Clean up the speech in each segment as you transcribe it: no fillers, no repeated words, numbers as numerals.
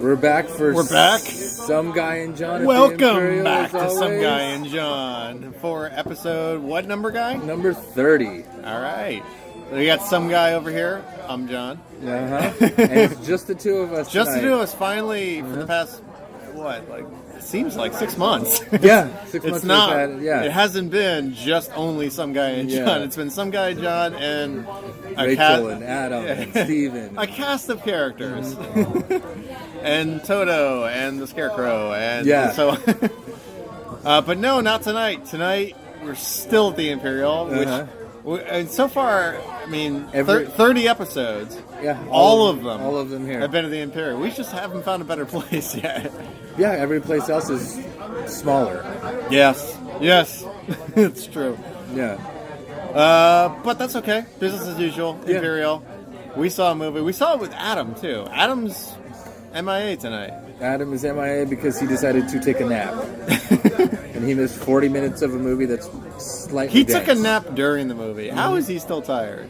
We're back for We're back. Some Guy and John. Welcome back to Some Guy and John for episode, what number, Guy? Number 30. All right. We got Some Guy over here. I'm John. And it's just the two of us Just tonight. the two of us finally for the past, it seems like 6 months. Yeah, 6 months. It's not. It It hasn't been just only Some Guy and John. It's been Some Guy and John and Rachel and Adam and Steven. A cast of characters. And Toto and the Scarecrow and so but no, not tonight. Tonight we're still at the Imperial, which and so far, I mean, 30 episodes. Yeah, all of them here have been at the Imperial. We just haven't found a better place yet. Yeah, every place else is smaller. Yes, it's true. Yeah, but that's okay. Business as usual. Imperial. We saw a movie. We saw it with Adam too. Adam's MIA tonight. Adam is MIA because he decided to take a nap. And he missed 40 minutes of a movie that's slightly He took a nap during the movie. How is he still tired?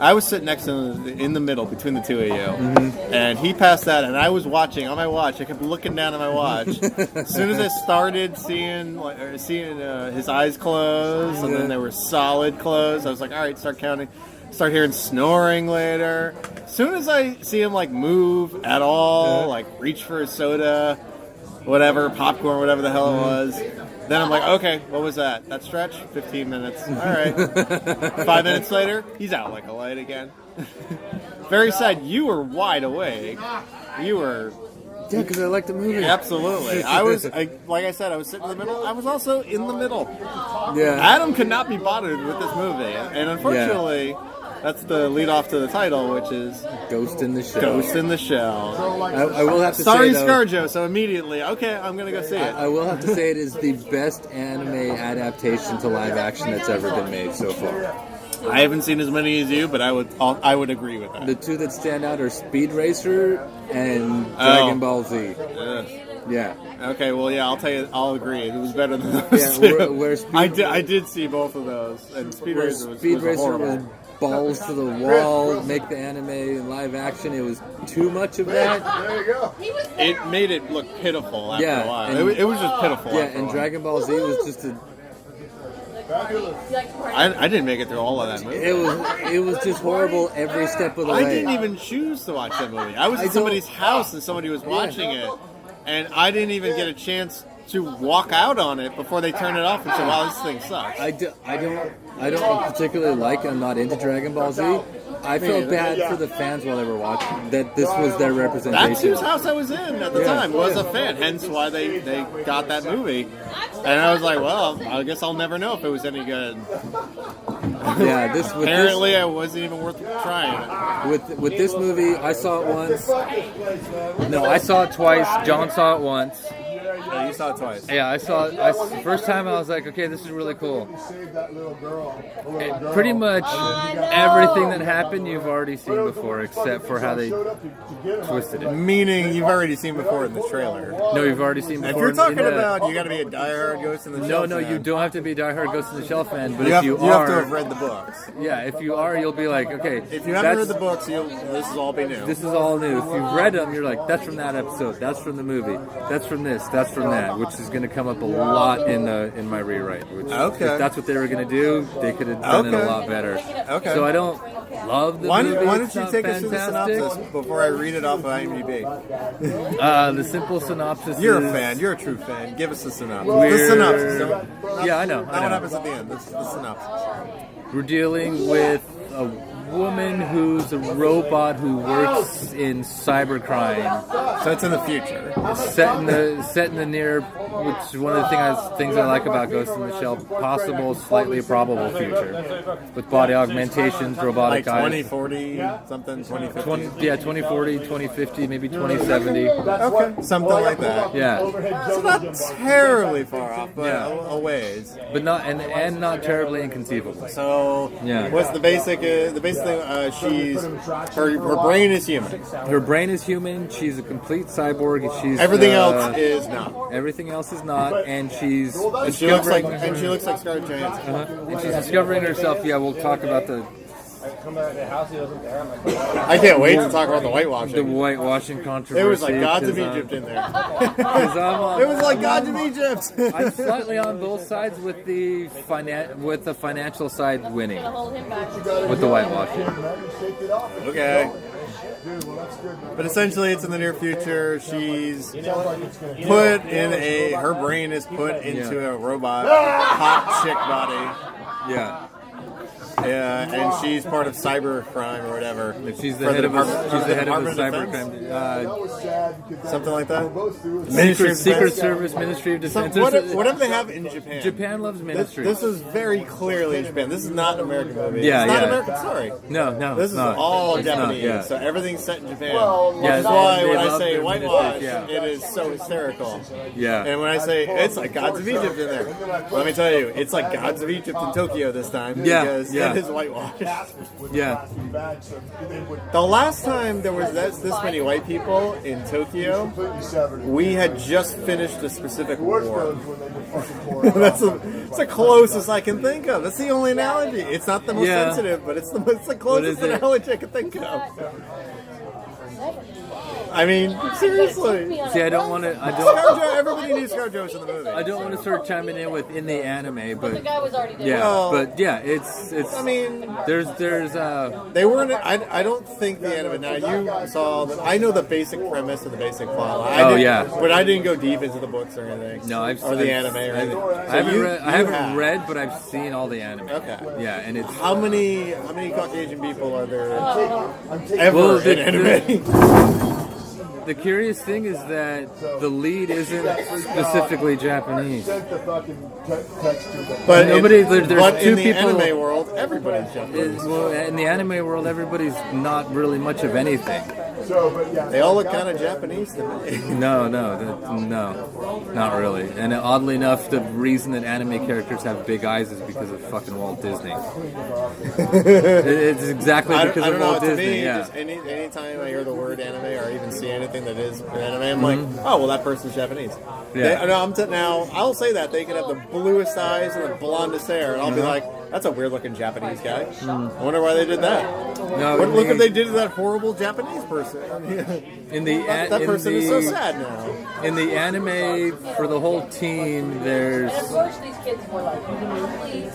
I was sitting next to him in the middle between the two of you. And he passed that, and I was watching on my watch. I kept looking down at my watch. As soon as I started seeing his eyes close, and then they were solid closed, I was like, all right, start counting. Start hearing snoring later. As soon as I see him move at all, reach for a soda, whatever, popcorn, whatever the hell it was, then I'm like, okay, what was that? That stretch? 15 minutes. All right. 5 minutes later, he's out like a light again. Very sad. You were wide awake. You were... Yeah, because I like the movie. Absolutely. Like I said, I was sitting in the middle. I was also in the middle. Yeah. Adam could not be bothered with this movie. And unfortunately... That's the lead off to the title, which is Ghost in the Shell. Ghost in the Shell. I will have to Sorry, say, ScarJo, so immediately, okay, I'm going to go see it. I will have to say it is the best anime adaptation to live action that's ever been made so far. I haven't seen as many as you, but I would agree with that. The two that stand out are Speed Racer and Dragon Ball Z. Yeah. Okay, well, yeah, I'll tell you, I'll agree. It was better than those two. I did see both of those, and Speed Racer was horrible. Balls to the wall, make the anime in live action. It was too much of that. There you go. It made it look pitiful after a while. It was just pitiful. Yeah, and Dragon Ball Z was just a... I didn't make it through all of that movie. It was just horrible every step of the way. I didn't even choose to watch that movie. I was at somebody's house and somebody was watching it, and I didn't even get a chance to walk out on it before they turned it off and said, wow, this thing sucks. I don't particularly like it. I'm not into Dragon Ball Z. I felt bad for the fans while they were watching that this was their representation. That's whose house I was in at the time. Was a fan, hence why they got that movie. And I was like, well, I guess I'll never know if it was any good. Yeah, apparently I wasn't even worth trying. With this movie, I saw it once. No, I saw it twice. John saw it once. Yeah, you saw it twice. Yeah, I saw it. First time I was like, okay, this is really cool. Pretty much everything that happened you've already seen before, except for how they twisted it. Meaning you've already seen before in the trailer. No, you've already seen before. If you're talking about you got to be a diehard Ghost in the Shell fan. No, you don't have to be a diehard Ghost in the Shell fan. But you if you have to have read the books. Yeah, if you are, you'll be like, okay. If you haven't read the books, this is all be new. This is all new. If you've read them, you're like, that's from that episode. That's from the movie. That's from this. That's from that. Which is going to come up a lot in my rewrite. Which, if that's what they were going to do, they could have done it a lot better. Okay. So I don't love the movie. Why don't you take us through the synopsis before I read it off of IMDb? The simple synopsis You're is... a fan. You're a true fan. Give us the synopsis. The synopsis. Yeah, I know. What happens at the end. The synopsis. We're dealing with a woman who's a robot who works in cybercrime. So it's in the future. Set in the near, which is one of the things I like about Ghost in the Shell, possible, slightly probable future. With body augmentations, robotic eyes. 2040, something, 2050. 2040, 2050, maybe 2070. Okay, something like that. Yeah. So not terribly far off, but a ways. But not and not terribly inconceivable. So what's the basic thing? Her brain is human. Her brain is human. She's a complete cyborg. She's everything else is not. Everything else is not, and she looks like Scarlett Johansson. And she's discovering herself. Yeah, we'll talk about the I can't wait to talk about the whitewashing. The whitewashing controversy. It was like Gods of Egypt in there. It was like Gods of Egypt. I'm slightly on both sides with the financial side winning with the whitewashing. Okay. But essentially, it's in the near future. She's put in her brain is put into a robot hot chick body. Yeah. Yeah, and she's part of cybercrime or whatever. She's the head of a cybercrime. Something like that. Secret Service, Ministry of Defense. Whatever they have in Japan. Japan loves ministry. This is very clearly in Japan. This is not an American movie. Yeah, it's not an American story. No. This is all Japanese. Yeah. So everything's set in Japan. That's why when I say whitewash, it is so hysterical. Yeah. And when I say it's like Gods of Egypt in there, let me tell you, it's like Gods of Egypt in Tokyo this time. Because it is whitewash. Yeah. The last time there was this many white people in Tokyo, we had just finished a specific war. That's the closest I can think of. That's the only analogy. It's not the most sensitive, but it's the closest analogy I can think of. I mean, seriously. See, I don't want to. Everybody needs ScarJo's in the movie. I don't want to start chiming in with in the anime, but the guy was already there. yeah, Well, but yeah, it's. I mean, there's. They weren't. I don't think the anime. Now you saw. I know the basic premise and the basic plot. But I didn't go deep into the books or anything. No, the anime or anything. I haven't read, but I've seen all the anime. Okay. Yeah, and it's. How many Caucasian people are there ever in anime? The curious thing is that the lead isn't specifically Japanese. But there's two in the people. anime world, everybody's Japanese. In the anime world, everybody's not really much of anything. They all look kind of Japanese to me. No, not really. And oddly enough, the reason that anime characters have big eyes is because of fucking Walt Disney. It's exactly because of Walt Disney. To me, yeah. just anytime I hear the word anime or even see anything that is an anime, I'm like, oh, well, that person's Japanese. Yeah. Now, I'll say that. They can have the bluest eyes and the blondest hair, and I'll be like, that's a weird-looking Japanese guy. I wonder why they did that. Look what they did to that horrible Japanese person. That person is so sad now. In the anime, for the whole team, there's,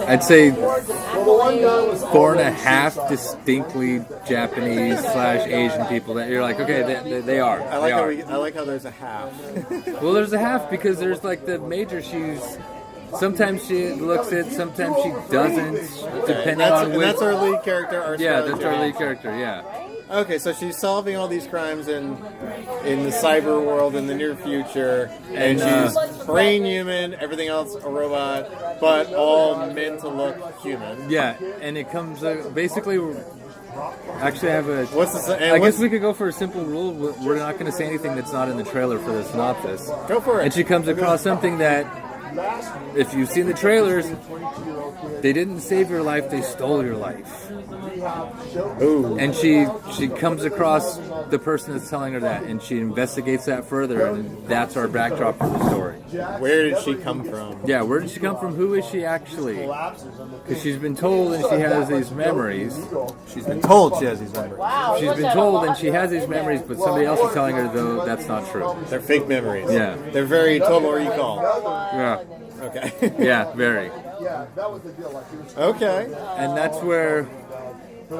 I'd say, 4.5 distinctly Japanese/Asian people that you're like, okay, they are. I like how there's a half. Well, there's a half because there's like the major. Sometimes she looks it, sometimes she doesn't, depending on which. That's our lead character. That's our lead character. Yeah. Okay, so she's solving all these crimes in the cyber world in the near future, and she's brain human, everything else a robot, but all meant to look human. Yeah, and it comes basically. Actually, I have a. I guess we could go for a simple rule. We're not going to say anything that's not in the trailer for the synopsis. Go for it. And she comes across something that, if you've seen the trailers, they didn't save your life; they stole your life. Ooh. And she comes across the person that's telling her that, and she investigates that further, and that's our backdrop for the story. Where did she come from? Yeah, where did she come from? Who is she actually? Because she's been told and she has these memories. She's been told she has these memories. She's been told and she has these memories, but somebody else is telling her, though, that's not true. They're fake memories. Yeah. They're very Total Recall. Yeah. Okay. Yeah, very. Okay. And that's where... Is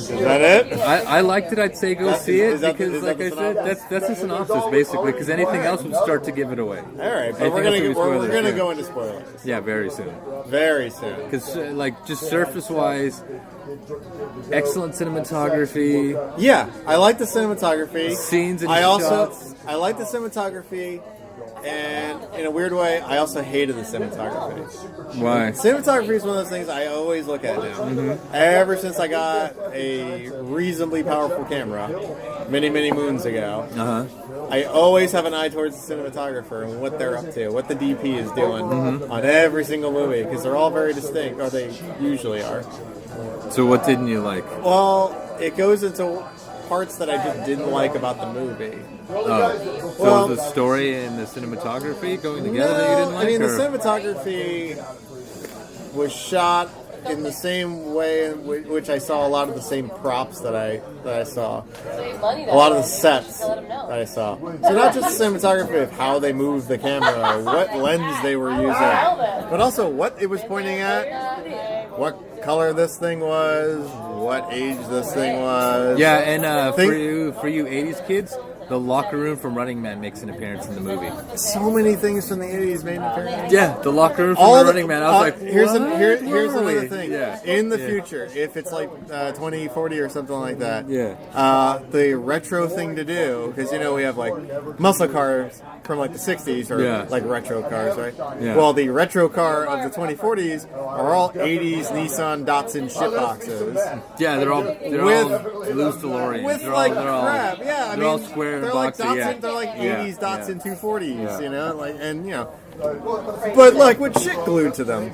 that it? I liked it. I'd say go see it because, like I said, that's a synopsis basically. Because anything else would start to give it away. All right, but we're gonna go into spoilers. Yeah, very soon. Very soon. Because just surface wise, excellent cinematography. Yeah, I like the cinematography. Scenes and shots. I like the cinematography. And in a weird way, I also hated the cinematography. Why? Cinematography is one of those things I always look at now. Mm-hmm. Ever since I got a reasonably powerful camera, many, many moons ago, I always have an eye towards the cinematographer and what they're up to, what the DP is doing on every single movie, because they're all very distinct, or they usually are. So what didn't you like? Well, it goes into parts that I just didn't like about the movie. Oh. So the story and the cinematography going together that you didn't like? I mean, the cinematography was shot in the same way in which I saw a lot of the same props that I saw, a lot of the sets that I saw. So not just the cinematography of how they moved the camera, what lens they were using, but also what it was pointing at, what color this thing was, what age this thing was. Yeah, and for you 80s kids, the locker room from Running Man makes an appearance in the movie. So many things from the 80s made an appearance. Yeah, the locker room from Running Man. I was like, here's another thing. Yeah. In the future, if it's like 2040 or something like that, yeah. The retro thing to do, because we have like muscle cars from like the 60s or like retro cars, right? Yeah. Well, the retro car of the 2040s are all 80s Nissan Datsun shitboxes. Yeah, they're all loose DeLoreans. With they're like all, crap. Yeah, I mean, all square and they're like boxy. Datsun, they're like 80s Datsun 240s, Yeah. but like with shit glued to them.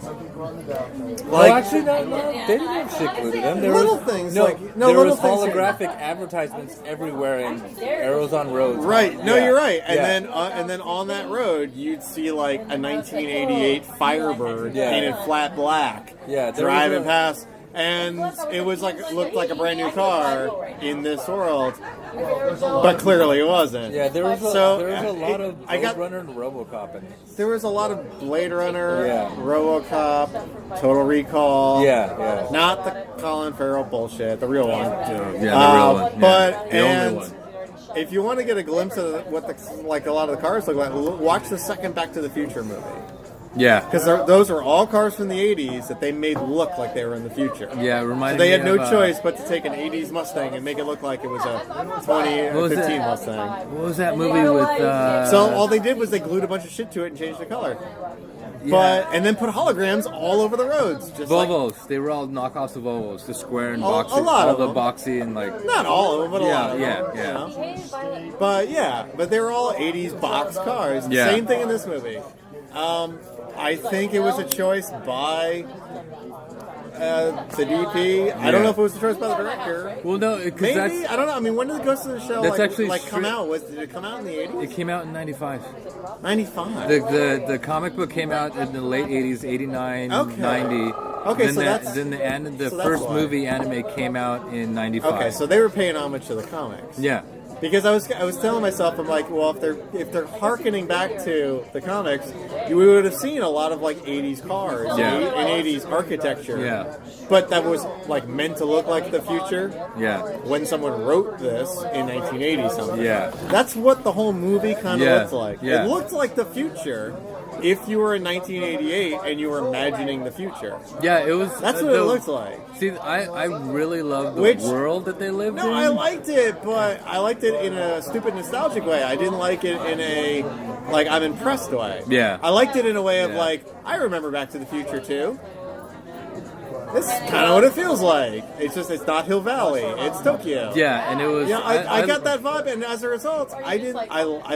Well, actually, no, they didn't have shit glued to them. There little was, things. No, like, there little was things holographic advertisements everywhere and arrows on roads. Right. No, you're right. And then on that road, you'd see like a 1988 Firebird painted flat black. Yeah, driving past. And it was looked like a brand new car in this world, but clearly it wasn't. Yeah, there was a lot of Blade Runner and RoboCop in it. There was a lot of Blade Runner, RoboCop, Total Recall. Yeah. Not the Colin Farrell bullshit, the real one. Yeah, the real one. But the only one. If you want to get a glimpse of what a lot of the cars look like, watch the second Back to the Future movie. Yeah. Because those are all cars from the 80s that they made look like they were in the future. Yeah, it reminded me. They had of, no choice but to take an 80s Mustang and make it look like it was a 20 or 15 Mustang. What was that movie with... So all they did was they glued a bunch of shit to it and changed the color. Yeah. And then put holograms all over the roads. Just Volvos. They were all knockoffs of Volvos. The square and boxy. A lot of the them. boxy and like... Not all of them, but a lot of them. Yeah. But they were all 80s box cars. Yeah. Same thing in this movie. I think it was a choice by the DP. Yeah. I don't know if it was a choice by the director. Well, no, maybe. I don't know. I mean, when did Ghost of the Shell come out? Did it come out in the 80s? It came out in 95. 95. The comic book came out in the late 80s, 89, 90. Okay, then the first movie anime came out in 95. Okay, so they were paying homage to the comics. Yeah. Because I was telling myself, I'm like, well, if they're hearkening back to the comics, we would have seen a lot of like 80s cars and 80s architecture. Yeah. But that was like meant to look like the future. Yeah. When someone wrote this in 1980 something. Yeah. That's what the whole movie kind of looked like. Yeah. It looked like the future. If you were in 1988 and you were imagining the future. Yeah, it was... That's what it looked like. See, I really loved the world that they lived in. No, I liked it, but I liked it in a stupid nostalgic way. I didn't like it in a, like, I'm impressed way. Yeah. I liked it in a way of, like, I remember Back to the Future, too. This is kind of what it feels like. It's just, it's not Hill Valley. It's Tokyo. Yeah, and it was... Yeah, I got that vibe, and as a result, I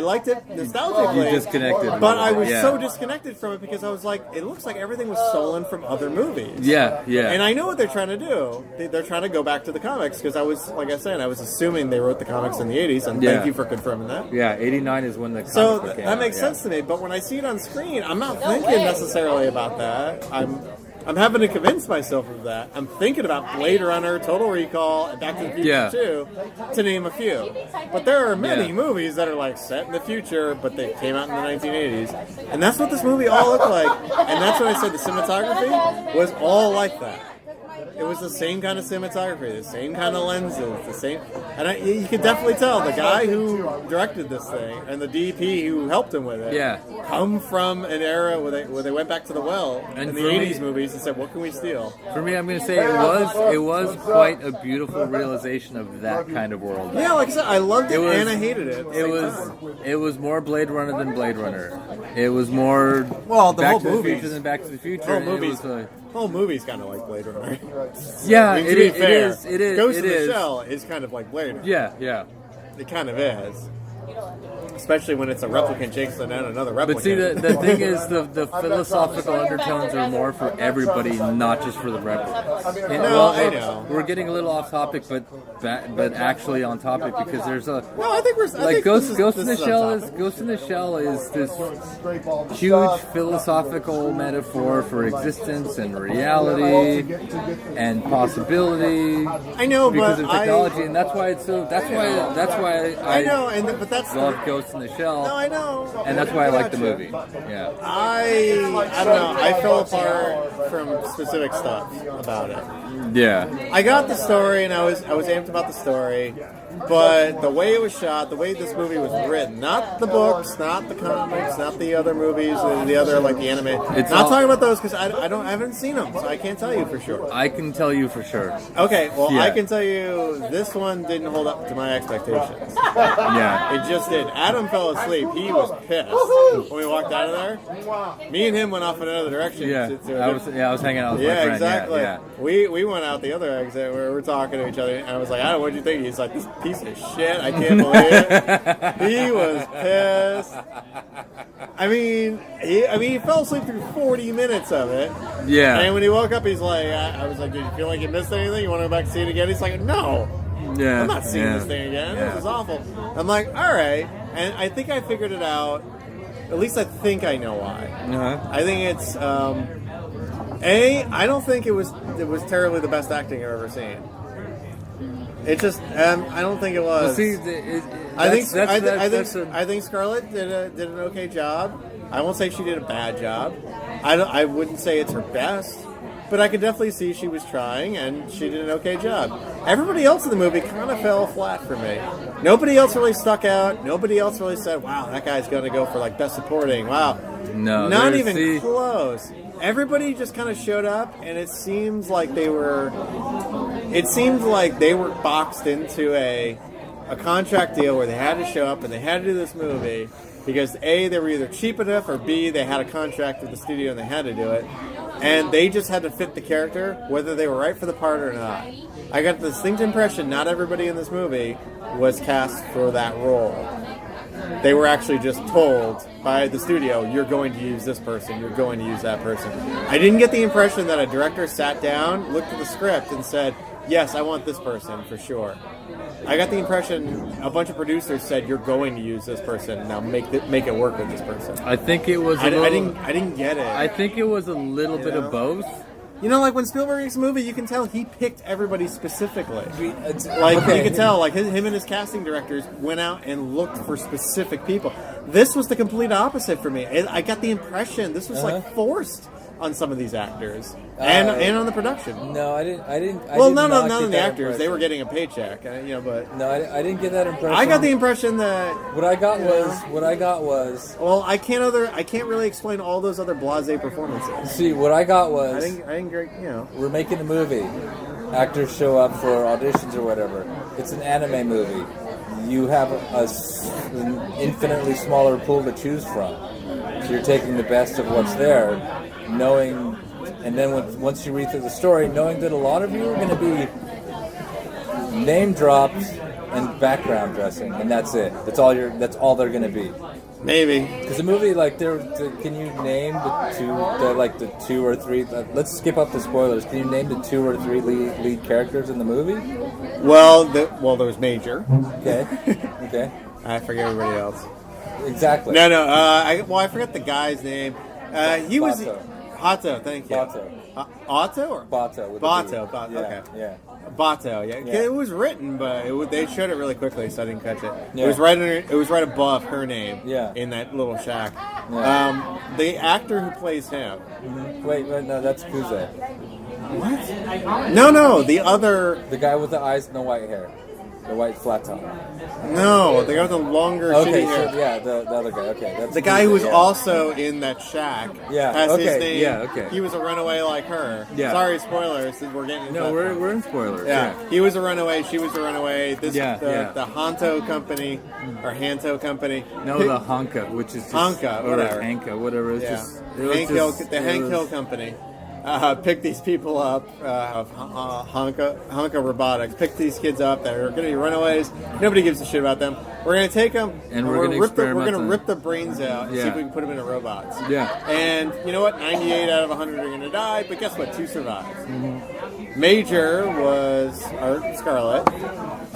liked it nostalgically. You disconnected. But I was so disconnected from it because I was like, it looks like everything was stolen from other movies. Yeah. And I know what they're trying to do. They're trying to go back to the comics because I was, like I said, I was assuming they wrote the comics in the 80s, and thank you for confirming that. Yeah, 89 is when the comics came out. That makes sense to me, but when I see it on screen, I'm not thinking necessarily about that. I'm having to convince myself of that. I'm thinking about Blade Runner, Total Recall, and Back to the Future 2, to name a few. But there are many movies that are like set in the future, but they came out in the 1980s. And that's what this movie all looked like. And that's what I said, the cinematography was all like that. It was the same kind of cinematography, the same kind of lenses, the same... And you could definitely tell the guy who directed this thing and the DP who helped him with it come from an era where they went back to the well in the 80s movies and said, what can we steal? For me, I'm going to say it was quite a beautiful realization of that kind of world. Yeah, like I said, I loved it and I hated it. It was more Blade Runner than Blade Runner. It was more Back to the Future than Back to the Future. The whole movie's kind of like Blade Runner. Yeah, I mean, it is. It is. Ghost in the Shell is kind of like Blade Runner. Yeah. It kind of is. Especially when it's a replicant chasing down another replicant. But see, the thing is, the philosophical undertones are more for everybody, not just for the replicants. I know. We're getting a little off topic, but actually on topic, because there's a... No, I think we're... Ghost in the Shell is this huge philosophical metaphor for existence and reality and possibility. I know, because of technology, and that's why it's so... That's why I know, but that's... love Ghost in the Shell. No, I know. And that's why I like the movie. Yeah. I don't know. I fell apart from specific stuff about it. Yeah. I got the story, and I was amped about the story, but the way it was shot, the way this movie was written, not the books, not the comics, not the other movies, the other like the anime. Talking about those because I haven't seen them, so I can't tell you for sure. I can tell you for sure. Okay, well I can tell you this one didn't hold up to my expectations. Yeah, it just did. Adam fell asleep. He was pissed when we walked out of there. Me and him went off in another direction. Yeah, I was hanging out with my friend. Exactly. Yeah. We went out the other exit where we're talking to each other, and I was like, Adam, what'd you think? He's like, this piece of shit. I can't believe it. He was pissed. I mean, he fell asleep through 40 minutes of it. Yeah. And when he woke up, he's like, I was like, did you feel like you missed anything? You want to go back and see it again? He's like, no. Yeah. I'm not seeing this thing again. Yeah. This is awful. I'm like, all right. And I think I figured it out. At least I think I know why. Uh-huh. I think it's I don't think it was terribly the best acting I've ever seen. It just I don't think it was. Well, see, I think Scarlett did an okay job. I won't say she did a bad job. I wouldn't say it's her best, but I could definitely see she was trying and she did an okay job. Everybody else in the movie kind of fell flat for me. Nobody else really stuck out. Nobody else really said, "Wow, that guy's going to go for like best supporting." Wow, no, not even close. Everybody just kind of showed up, and it seems like they were boxed into a contract deal where they had to show up and they had to do this movie because A, they were either cheap enough, or B, they had a contract with the studio and they had to do it, and they just had to fit the character whether they were right for the part or not. I got the distinct impression not everybody in this movie was cast for that role. They were actually just told by the studio, you're going to use this person, you're going to use that person. I didn't get the impression that a director sat down, looked at the script, and said, yes, I want this person for sure. I got the impression a bunch of producers said, you're going to use this person, now make it work with this person. I think it was I didn't get it. I think it was a little bit of both. You know, like when Spielberg makes a movie, you can tell he picked everybody specifically. You can tell, like him and his casting directors went out and looked for specific people. This was the complete opposite for me. I got the impression this was like forced on some of these actors and on the production. No, I didn't. Well, none of the actors. They were getting a paycheck, but no, I didn't get that impression. I got the impression that what I got was. Well, I can't really explain all those other blasé performances. See, what I got was. I didn't we're making a movie. Actors show up for auditions or whatever. It's an anime movie. You have an infinitely smaller pool to choose from. So you're taking the best of what's there, knowing, and then once you read through the story, knowing that a lot of you are going to be name dropped and background dressing, and that's it. That's all they're going to be. Maybe because the movie, can you name the two or three? Let's skip up the spoilers. Can you name the 2 or 3 lead characters in the movie? Well, there was Major. Okay. I forget everybody else. Exactly. No. I forgot the guy's name. He was Hato. Thank you. Otto or Bato? Bato. Okay. Yeah. Bato. Yeah. It was written, but they showed it really quickly, so I didn't catch it. Yeah. It was right above her name. Yeah. In that little shack. Yeah. The actor who plays him. Mm-hmm. Wait, no, that's Kuze. What? No, the other. The guy with the eyes and the white hair. The white flat top. No, the guy with the longer shitty hair. So, yeah, the other guy. Okay, that's the guy who was also in that shack. Yeah. Has okay. his name. Yeah. Okay. He was a runaway like her. Yeah. Sorry, spoilers. We're getting. No, we're in spoilers. Yeah. He was a runaway. She was a runaway. The Hanto company or Hanto company. No, the Hanka, which is just, Hanka, or whatever. Hanka, whatever. It's just Hank Hill Company. pick these people up, Honka Robotics, pick these kids up that are going to be runaways. Nobody gives a shit about them. We're going to take them, and we're going to rip the brains out and see if we can put them into robots. Yeah. And you know what? 98 out of 100 are going to die, but guess what? 2 survive. Mm-hmm. Major was Scarlet.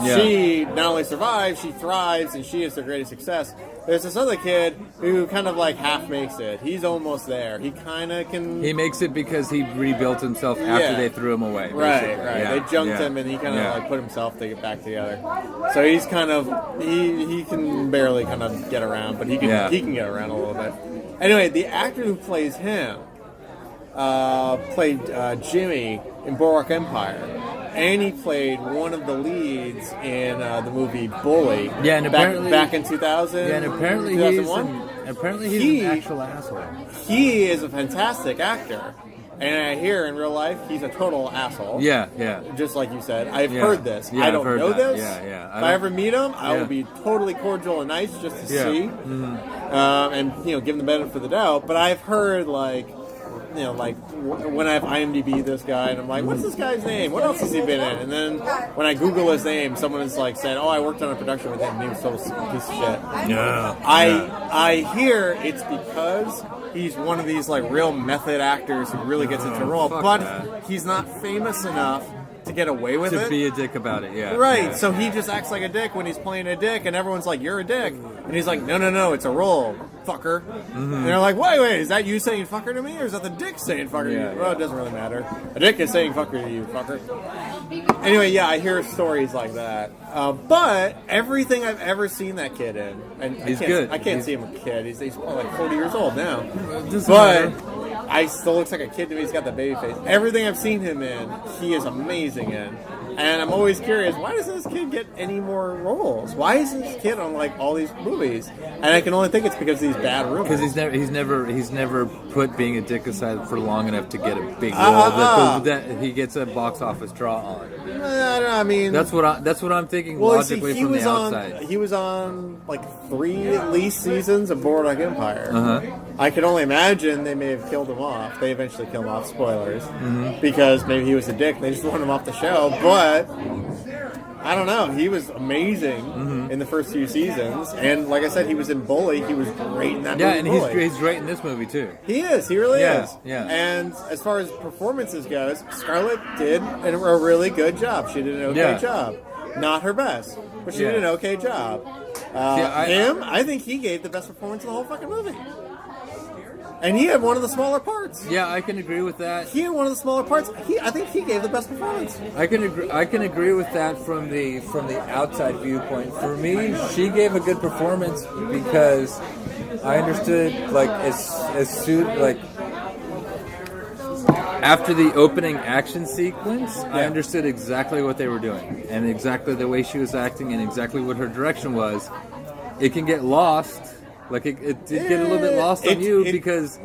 Yeah. She not only survives, she thrives, and she is the greatest success. There's this other kid who kind of like half makes it. He's almost there. He kind of can... He makes it because he rebuilt himself after they threw him away. Right. Yeah. They junked him, and he kind of like put himself to get back together. So he's kind of... He can barely kind of get around, but he can get around a little bit. Anyway, the actor who plays him played Jimmy in Boardwalk Empire. And he played one of the leads in the movie Bully. Yeah, and apparently back in 2000. Yeah, and apparently 2001? he's an actual asshole. He is a fantastic actor, and I hear in real life he's a total asshole. Yeah. Just like you said, I've heard this. Yeah, I don't know this. Yeah. If I ever meet him, I will be totally cordial and nice just to see, and give him the benefit of the doubt. But I've heard like when I have IMDb this guy, and I'm like, what's this guy's name? What else has he been in? And then when I Google his name, someone is like saying, I worked on a production with him, and he was total piece of shit. Yeah. I hear it's because he's one of these like real method actors who really gets into a role, but he's not famous enough to get away with it. To be a dick about it, yeah. Right, yeah. So he just acts like a dick when he's playing a dick, and everyone's like, you're a dick. And he's like, no, it's a role, fucker. Mm-hmm. And they're like, wait, is that you saying fucker to me, or is that the dick saying fucker to you? Well, it doesn't really matter. A dick is saying fucker to you, fucker. Anyway, I hear stories like that. But everything I've ever seen that kid in, and he's good. I can't see him a kid. He's like 40 years old now. But I still looks like a kid to me. He's got the baby face. Everything I've seen him in, he is amazing in. And I'm always curious, why doesn't this kid get any more roles? Why is this kid on like all these movies? And I can only think it's because of these bad rumors. Because he's never put being a dick aside for long enough to get a big role that he gets a box office draw on. I mean, that's what I'm thinking logically from the outside. He was on like 3 at least seasons of Boardwalk Empire. Uh-huh. I can only imagine they may have killed him off. They eventually killed him off, spoilers, because maybe he was a dick. They just wanted him off the show. But I don't know. He was amazing in the first few seasons, and like I said, he was in Bully. He was great in that movie. Yeah, and he's great in this movie too. He is. He really is. Yeah. And as far as performances goes, Scarlett did a really good job. She did an okay job. Not her best, but she did an okay job. I think he gave the best performance in the whole fucking movie. And he had one of the smaller parts. Yeah, I can agree with that. He had one of the smaller parts. I think he gave the best performance. I can agree with that from the outside viewpoint. For me, she gave a good performance because I understood as soon after the opening action sequence, I understood exactly what they were doing and exactly the way she was acting and exactly what her direction was. It can get lost. Like it did get a little bit lost on you because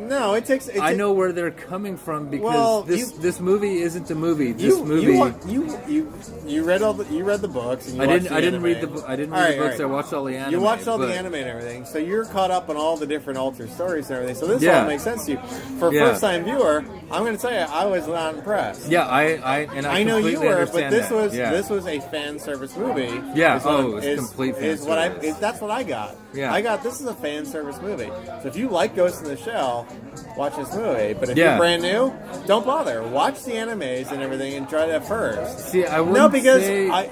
I know where they're coming from because this movie isn't a movie. You read the books. And I didn't read the books. I watched all the anime. You watched all the anime and everything, so you're caught up on all the different altered stories and everything. So this all makes sense to you. For a first time viewer, I'm going to tell you, I was not impressed. Yeah, I know you were, but this that. was a fan service movie. Yeah, it's complete fan service. That's what I got. Yeah, I got this is a fan service movie. So if you like Ghost in the Shell, watch this movie. But if you're brand new, don't bother. Watch the animes and everything and try that first. See, I wouldn't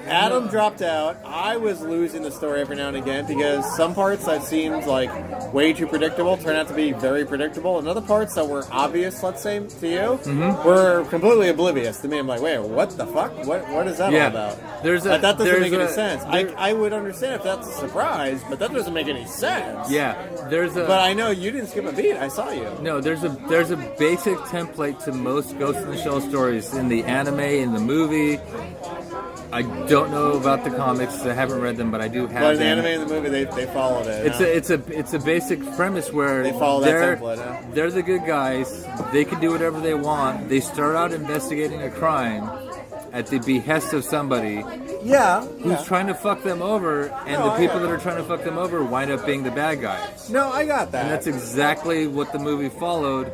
Adam dropped out. I was losing the story every now and again because some parts that seemed like way too predictable turned out to be very predictable, and other parts that were obvious, let's say, to you, were completely oblivious to me. I'm like, wait, what the fuck? What is that all about? That doesn't make any sense. I would understand if that's a surprise, but that doesn't make any sense. Yeah, but I know you didn't skip a beat. I saw you. No, there's a basic template to most Ghost in the Shell stories in the anime, in the movie. I don't know about the comics. I haven't read them, but I do have them. But in the anime and the movie, they followed it. It's a basic premise where they follow that template. They're the good guys. They can do whatever they want. They start out investigating a crime at the behest of somebody who's trying to fuck them over, and the people that are trying to fuck them over wind up being the bad guys. No, I got that. And that's exactly what the movie followed.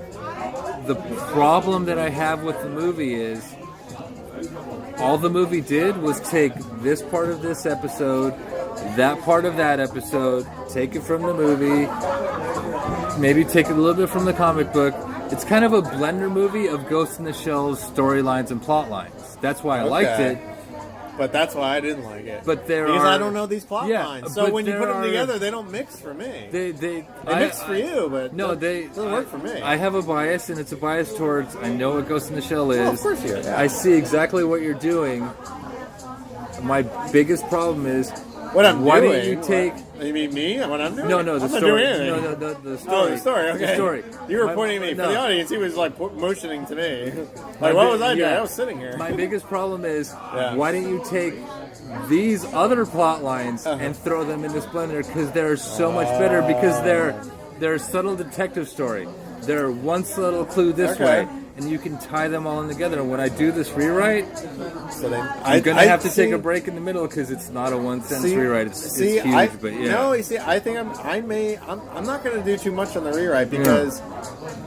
the problem that I have with the movie is all the movie did was take this part of this episode, that part of that episode, take it from the movie, maybe take it a little bit from the comic book. It's kind of a blender movie of Ghost in the Shell's storylines and plot lines. That's why I liked it. But that's why I didn't like it. But because I don't know these plot lines. So when you put them together, they don't mix for me. They mix for you, but no, it doesn't work for me. I have a bias, and it's a bias towards I know what Ghost in the Shell is. Oh, of course you do. I see exactly what you're doing. My biggest problem is what I'm why doing. Why don't you take? You mean me? What I'm doing? No, the story. No, the story. Oh, the story. Okay. The story. You were pointing at me. For the audience, he was like motioning to me. Like, what was I doing? I was sitting here. My biggest problem is why don't you take these other plot lines and throw them in this blender, because they're so much better, because they're a subtle detective story. They're one subtle clue this way, and you can tie them all in together. And when I do this rewrite, I'm going to have to take a break in the middle, because it's not a one-sentence rewrite. It's huge, but yeah. No, you see, I think I'm not going to do too much on the rewrite, because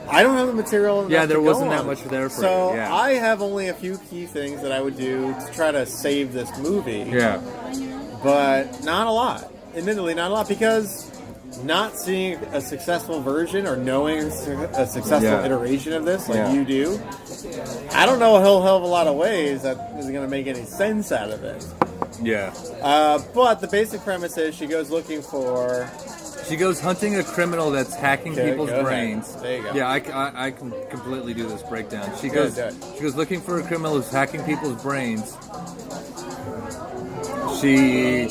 I don't have the material. Yeah, there wasn't that much there for so you. Yeah. I have only a few key things that I would do to try to save this movie. Yeah. But not a lot. Admittedly, not a lot, because not seeing a successful version or knowing a successful iteration of this like you do, I don't know a whole hell of a lot of ways that is going to make any sense out of it. Yeah. But the basic premise is she goes looking for... She goes hunting a criminal that's hacking people's brains. Ahead. There you go. Yeah, I can completely do this breakdown. She goes looking for a criminal who's hacking people's brains. She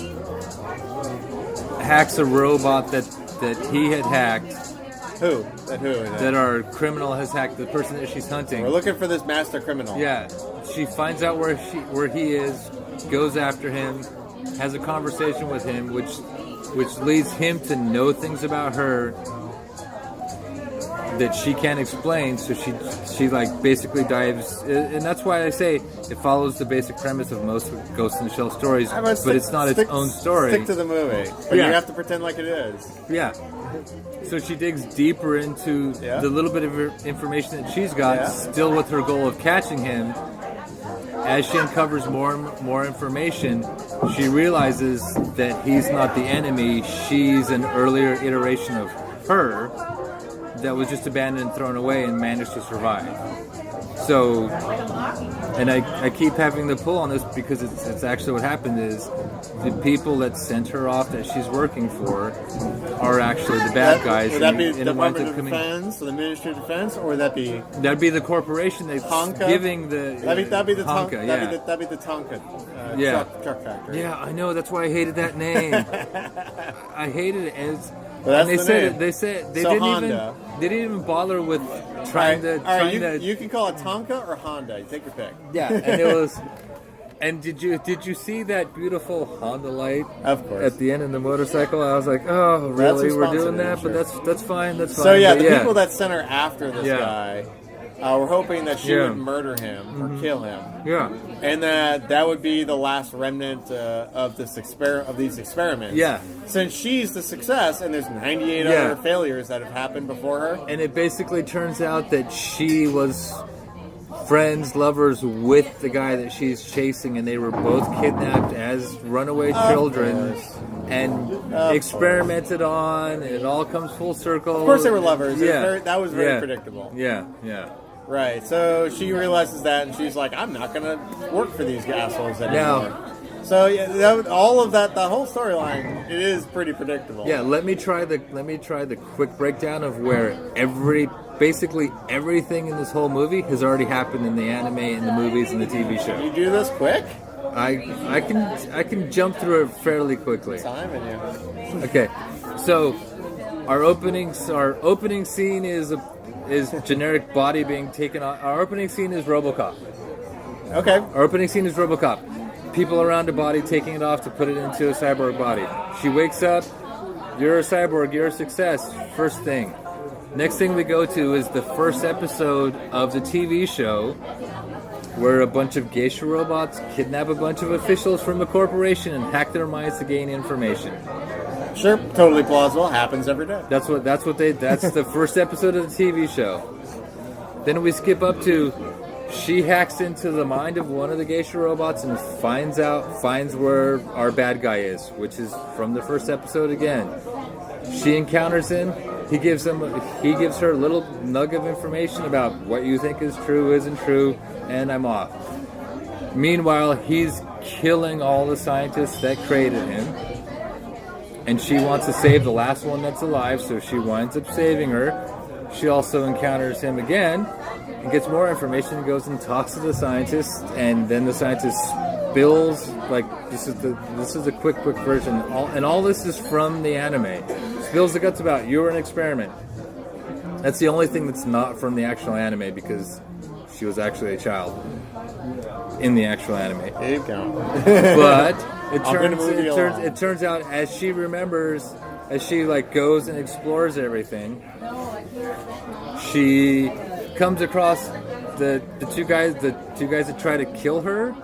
hacks a robot that he had hacked. Who? That our criminal has hacked, the person that she's hunting. We're looking for this master criminal. Yeah. She finds out where he is, goes after him, has a conversation with him, which leads him to know things about her that she can't explain. So she like basically dives, and that's why I say it follows the basic premise of most Ghost in the Shell stories, but it's not its own story. Stick to the movie, but you have to pretend like it is. Yeah. So she digs deeper into the little bit of information that she's got, still with her goal of catching him. As she uncovers more information, she realizes that he's not the enemy. She's an earlier iteration of her that was just abandoned and thrown away and managed to survive. So, and I keep having the pull on this, because it's actually what happened is the people that sent her off that she's working for are actually the bad guys. Would that be the Department of Defense, or the Ministry of Defense, or would that be... That'd be the corporation that's giving the... That'd be the Tonka, that'd be the Tonka truck factory. Yeah, I know. That's why I hated that name. I hated it as... Well, and they said they didn't even bother with trying to. You can call it Tonka or Honda. Take your pick. Yeah, and it was. And did you see that beautiful Honda light? Of course. At the end of the motorcycle, I was like, oh, really? We're doing that, but that's fine. That's fine. So yeah, the people that sent her after this guy were hoping that she would murder him or kill him. Yeah. And that would be the last remnant of these experiments. Yeah. Since she's the success, and there's 98 other failures that have happened before her. And it basically turns out that she was friends, lovers with the guy that she's chasing, and they were both kidnapped as runaway children and experimented on, and it all comes full circle. Of course they were lovers. That was very predictable. Yeah. Right, so she realizes that, and she's like, I'm not going to work for these assholes anymore. So all of that, the whole storyline, it is pretty predictable. Yeah, let me try the quick breakdown of where basically everything in this whole movie has already happened in the anime, and the movies, and the TV show. You do this quick? I can jump through it fairly quickly. Time in you. Okay, so our opening scene is generic body being taken off. Our opening scene is RoboCop. Okay. Our opening scene is RoboCop. People around a body taking it off to put it into a cyborg body. She wakes up. You're a cyborg. You're a success. First thing. Next thing we go to is the first episode of the TV show, where a bunch of geisha robots kidnap a bunch of officials from a corporation and hack their minds to gain information. Sure, totally plausible. Happens every day. That's the first episode of the TV show. Then we skip up to she hacks into the mind of one of the geisha robots and finds where our bad guy is, which is from the first episode again. She encounters him. He gives her a little nug of information about what you think is true, isn't true, and I'm off. Meanwhile, he's killing all the scientists that created him, and she wants to save the last one that's alive, so she winds up saving her. She also encounters him again and gets more information and goes and talks to the scientist, and then the scientist spills, like, this is a quick version, and all this is from the anime. Spills the guts about, you were an experiment. That's the only thing that's not from the actual anime, because she was actually a child in the actual anime. There you go. But it turns out, as she remembers, as she like goes and explores everything, she comes across the two guys that try to kill her.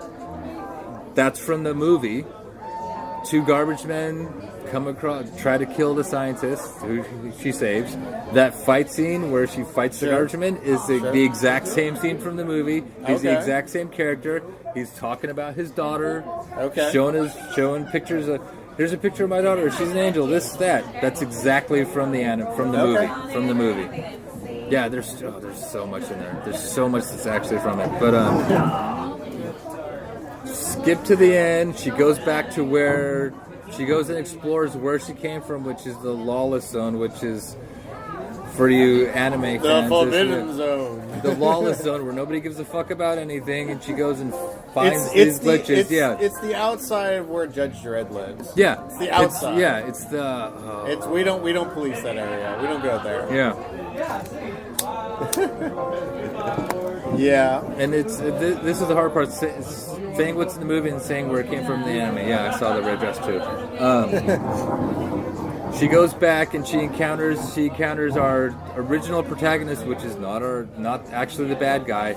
That's from the movie. Two garbage men come across, try to kill the scientist who she saves. That fight scene where she fights the garbage man is the exact same scene from the movie. He's the exact same character. He's talking about his daughter. Okay. Showing pictures of, here's a picture of my daughter. She's an angel. This, that. That's exactly from the movie. From the movie. Yeah, there's so much in there. There's so much that's actually from it. But skip to the end. She goes back to where she goes and explores where she came from, which is the lawless zone, which is, for you anime fans, the forbidden zone. The lawless zone where nobody gives a fuck about anything, and she goes and finds these glitches. It's the outside of where Judge Dredd lives. Yeah, it's the outside. It's the. It's we don't police that area. We don't go there. Yeah. Yeah. And this is the hard part. Saying what's in the movie and saying where it came from in the anime. Yeah, I saw the red dress too. She goes back and she encounters our original protagonist, which is not actually the bad guy.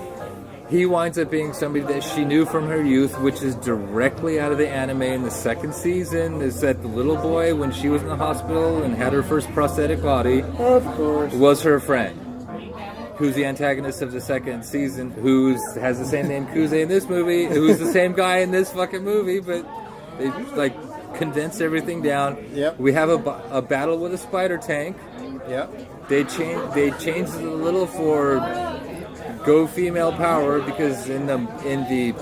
He winds up being somebody that she knew from her youth, which is directly out of the anime in the second season. Is that the little boy, when she was in the hospital and had her first prosthetic body, of course, was her friend, who's the antagonist of the second season, who has the same name Kuze in this movie, who's the same guy in this fucking movie, but they like condense everything down. Yep. We have a battle with a spider tank. Yep. They changed it a little for go female power, because in the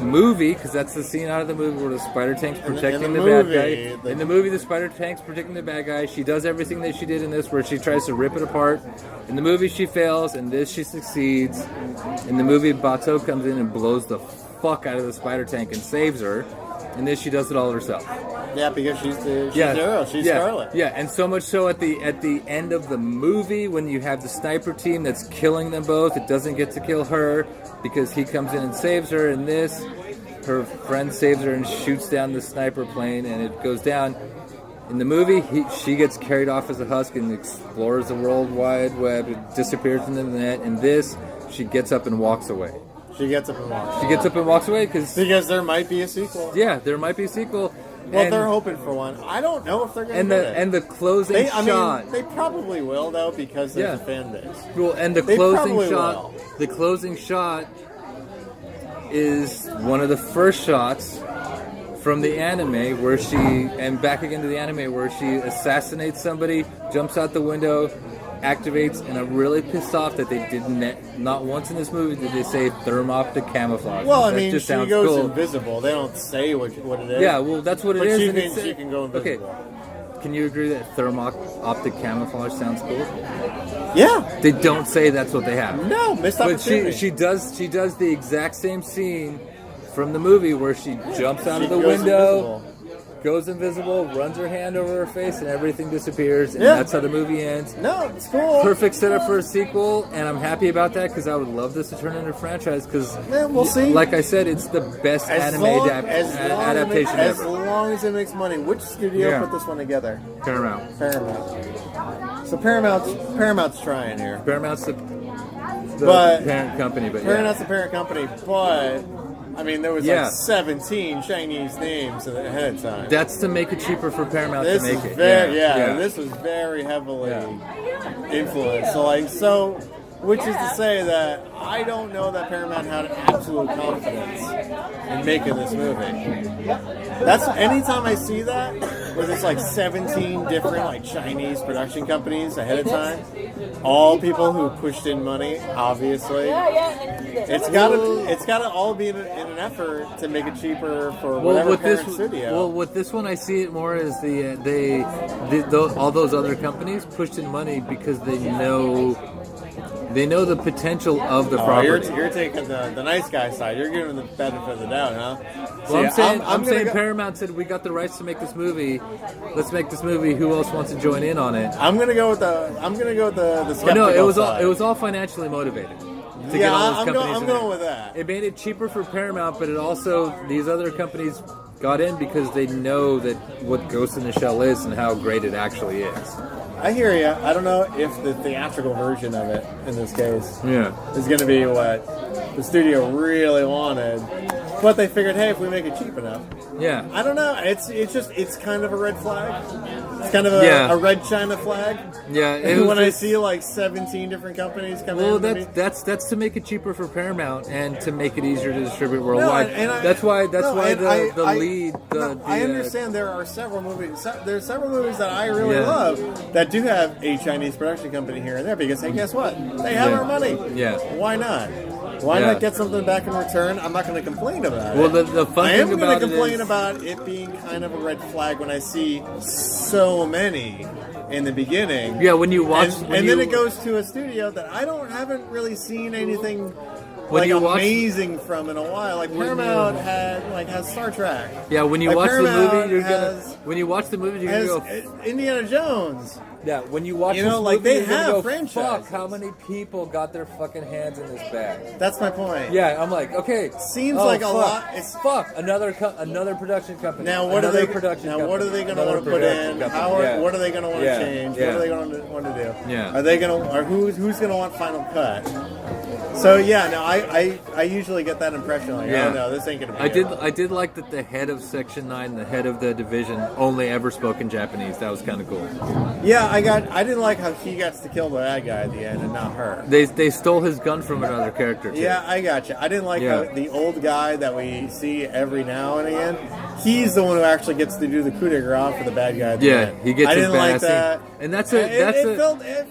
movie, because that's the scene out of the movie where the spider tank's protecting the bad guy. In the movie, the spider tank's protecting the bad guy. She does everything that she did in this, where she tries to rip it apart. In the movie, she fails. In this, she succeeds. In the movie, Bato comes in and blows the fuck out of the spider tank and saves her. In this, she does it all herself. Yeah, because she's Zero. She's Scarlet. Yeah, and so much so at the end of the movie, when you have the sniper team that's killing them both, it doesn't get to kill her because he comes in and saves her. In this, her friend saves her and shoots down the sniper plane, and it goes down. In the movie, she gets carried off as a husk and explores the World Wide Web. It disappears into the net. In this, she gets up and walks away. She gets up and walks. She gets up and walks away because there might be a sequel. Yeah, there might be a sequel. Well, they're hoping for one. I don't know if they're going to do it. And the closing shot. I mean, they probably will, though, because there's a fan base. Well, and the closing shot is one of the first shots from the anime where and back again to the anime where she assassinates somebody, jumps out the window, activates, and I'm really pissed off that they didn't, not once in this movie did they say thermoptic camouflage. Well, I mean, she goes invisible. They don't say what it is. Yeah, well, that's what it is. But she can go invisible. Okay. Can you agree that thermoptic camouflage sounds cool? Yeah. They don't say that's what they have. No, missed opportunity. But she does the exact same scene from the movie where she jumps out of the window, goes invisible, runs her hand over her face, and everything disappears, and that's how the movie ends. No, it's cool. Perfect setup for a sequel, and I'm happy about that because I would love this to turn into a franchise because, we'll see. Like I said, it's the best anime adaptation ever. As long as it makes money. Which studio put this one together? Paramount. So Paramount's trying here. Paramount's the parent company, but Paramount's the parent company, but I mean, there was 17 Chinese names ahead of time. That's to make it cheaper for Paramount to make it. This was very heavily influenced. So Which is to say that I don't know that Paramount had absolute confidence in making this movie. That's anytime I see that, where there's like 17 different like Chinese production companies ahead of time, all people who pushed in money, obviously. It's gotta all be in an effort to make it cheaper for whatever parent studio. Well, with this one, I see it more as all those other companies pushed in money because they know the potential of the property. You're taking the nice guy side. You're giving them the benefit of the doubt, huh? Well, I'm saying Paramount said we got the rights to make this movie. Let's make this movie. Who else wants to join in on it? I'm gonna go with the skeptical No, it side. was all financially motivated. Yeah, I'm going with that. It made it cheaper for Paramount, but it also these other companies got in because they know that what Ghost in the Shell is and how great it actually is. I hear you. I don't know if the theatrical version of it, in this case, is going to be what the studio really wanted. But they figured, hey, if we make it cheap enough. Yeah. I don't know. It's kind of a red flag. It's kind of a red China flag. Yeah. When I see like 17 different companies come in. Well, that's to make it cheaper for Paramount and to make it easier to distribute worldwide. That's why the lead. I understand there are several movies. There's several movies that I really love that do have a Chinese production company here and there because hey, guess what? They have our money. Yeah. Why not? Why not get something back in return? I'm not going to complain about it. Well, the fun thing about it is... I am going to complain about it being kind of a red flag when I see so many in the beginning. Yeah, when you watch... then it goes to a studio that haven't really seen anything... amazing from in a while. Like Paramount has Star Trek. Yeah, when you watch the movie, you're gonna go Indiana Jones. Yeah, when you watch they have franchises. Fuck, how many people got their fucking hands in this bag? That's my point. Yeah, I'm like, okay, seems like a lot. It's another production company. Now what are they going to want to put in? What are they going to want to change? What are they going to want to do? Yeah. Are they going to? Or who's going to want final cut? So I usually get that impression oh no, this ain't gonna be. I did like that the head of Section 9, the head of the division, only ever spoke in Japanese. That was kind of cool. Yeah, I didn't like how he gets to kill the bad guy at the end and not her. They stole his gun from another character too. Yeah, I got you. I didn't like how the old guy that we see every now and again. He's the one who actually gets to do the coup de grace for the bad guy at the end. He gets. I didn't like that. And it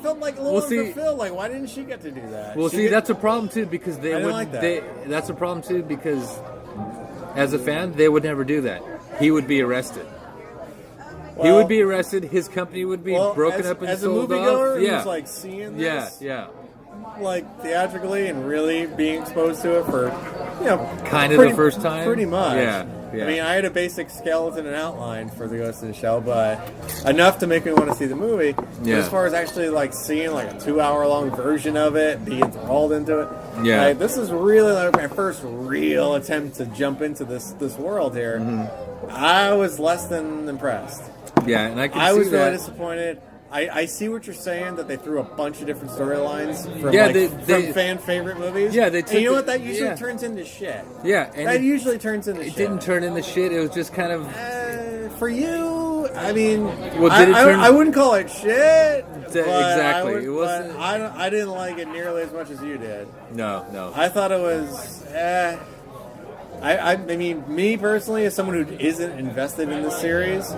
felt like a little unfulfilled. Like, why didn't she get to do that? Well, that's a problem too because they would. Like that. That's a problem too because, as a fan, they would never do that. He would be arrested. He would be arrested. His company would be broken up and sold off. As a moviegoer, who's like seeing this, like theatrically and really being exposed to it for, kind of the first time, pretty much. Yeah. I mean, I had a basic skeleton and outline for the Ghost in the Shell, but enough to make me want to see the movie. Yeah. As far as actually like seeing like a 2-hour-long version of it, being enthralled into it, this is really like my first real attempt to jump into this world here. Mm-hmm. I was less than impressed. Yeah, and I was really disappointed. I see what you're saying, that they threw a bunch of different storylines from from fan favorite movies. Yeah, and you know what? That usually turns into shit. Yeah, and that usually turns into shit. It didn't turn into shit. It was just kind of for you. I mean, I wouldn't call it shit. Exactly. It wasn't. I didn't like it nearly as much as you did. No. I thought it was. I mean, me personally, as someone who isn't invested in this series,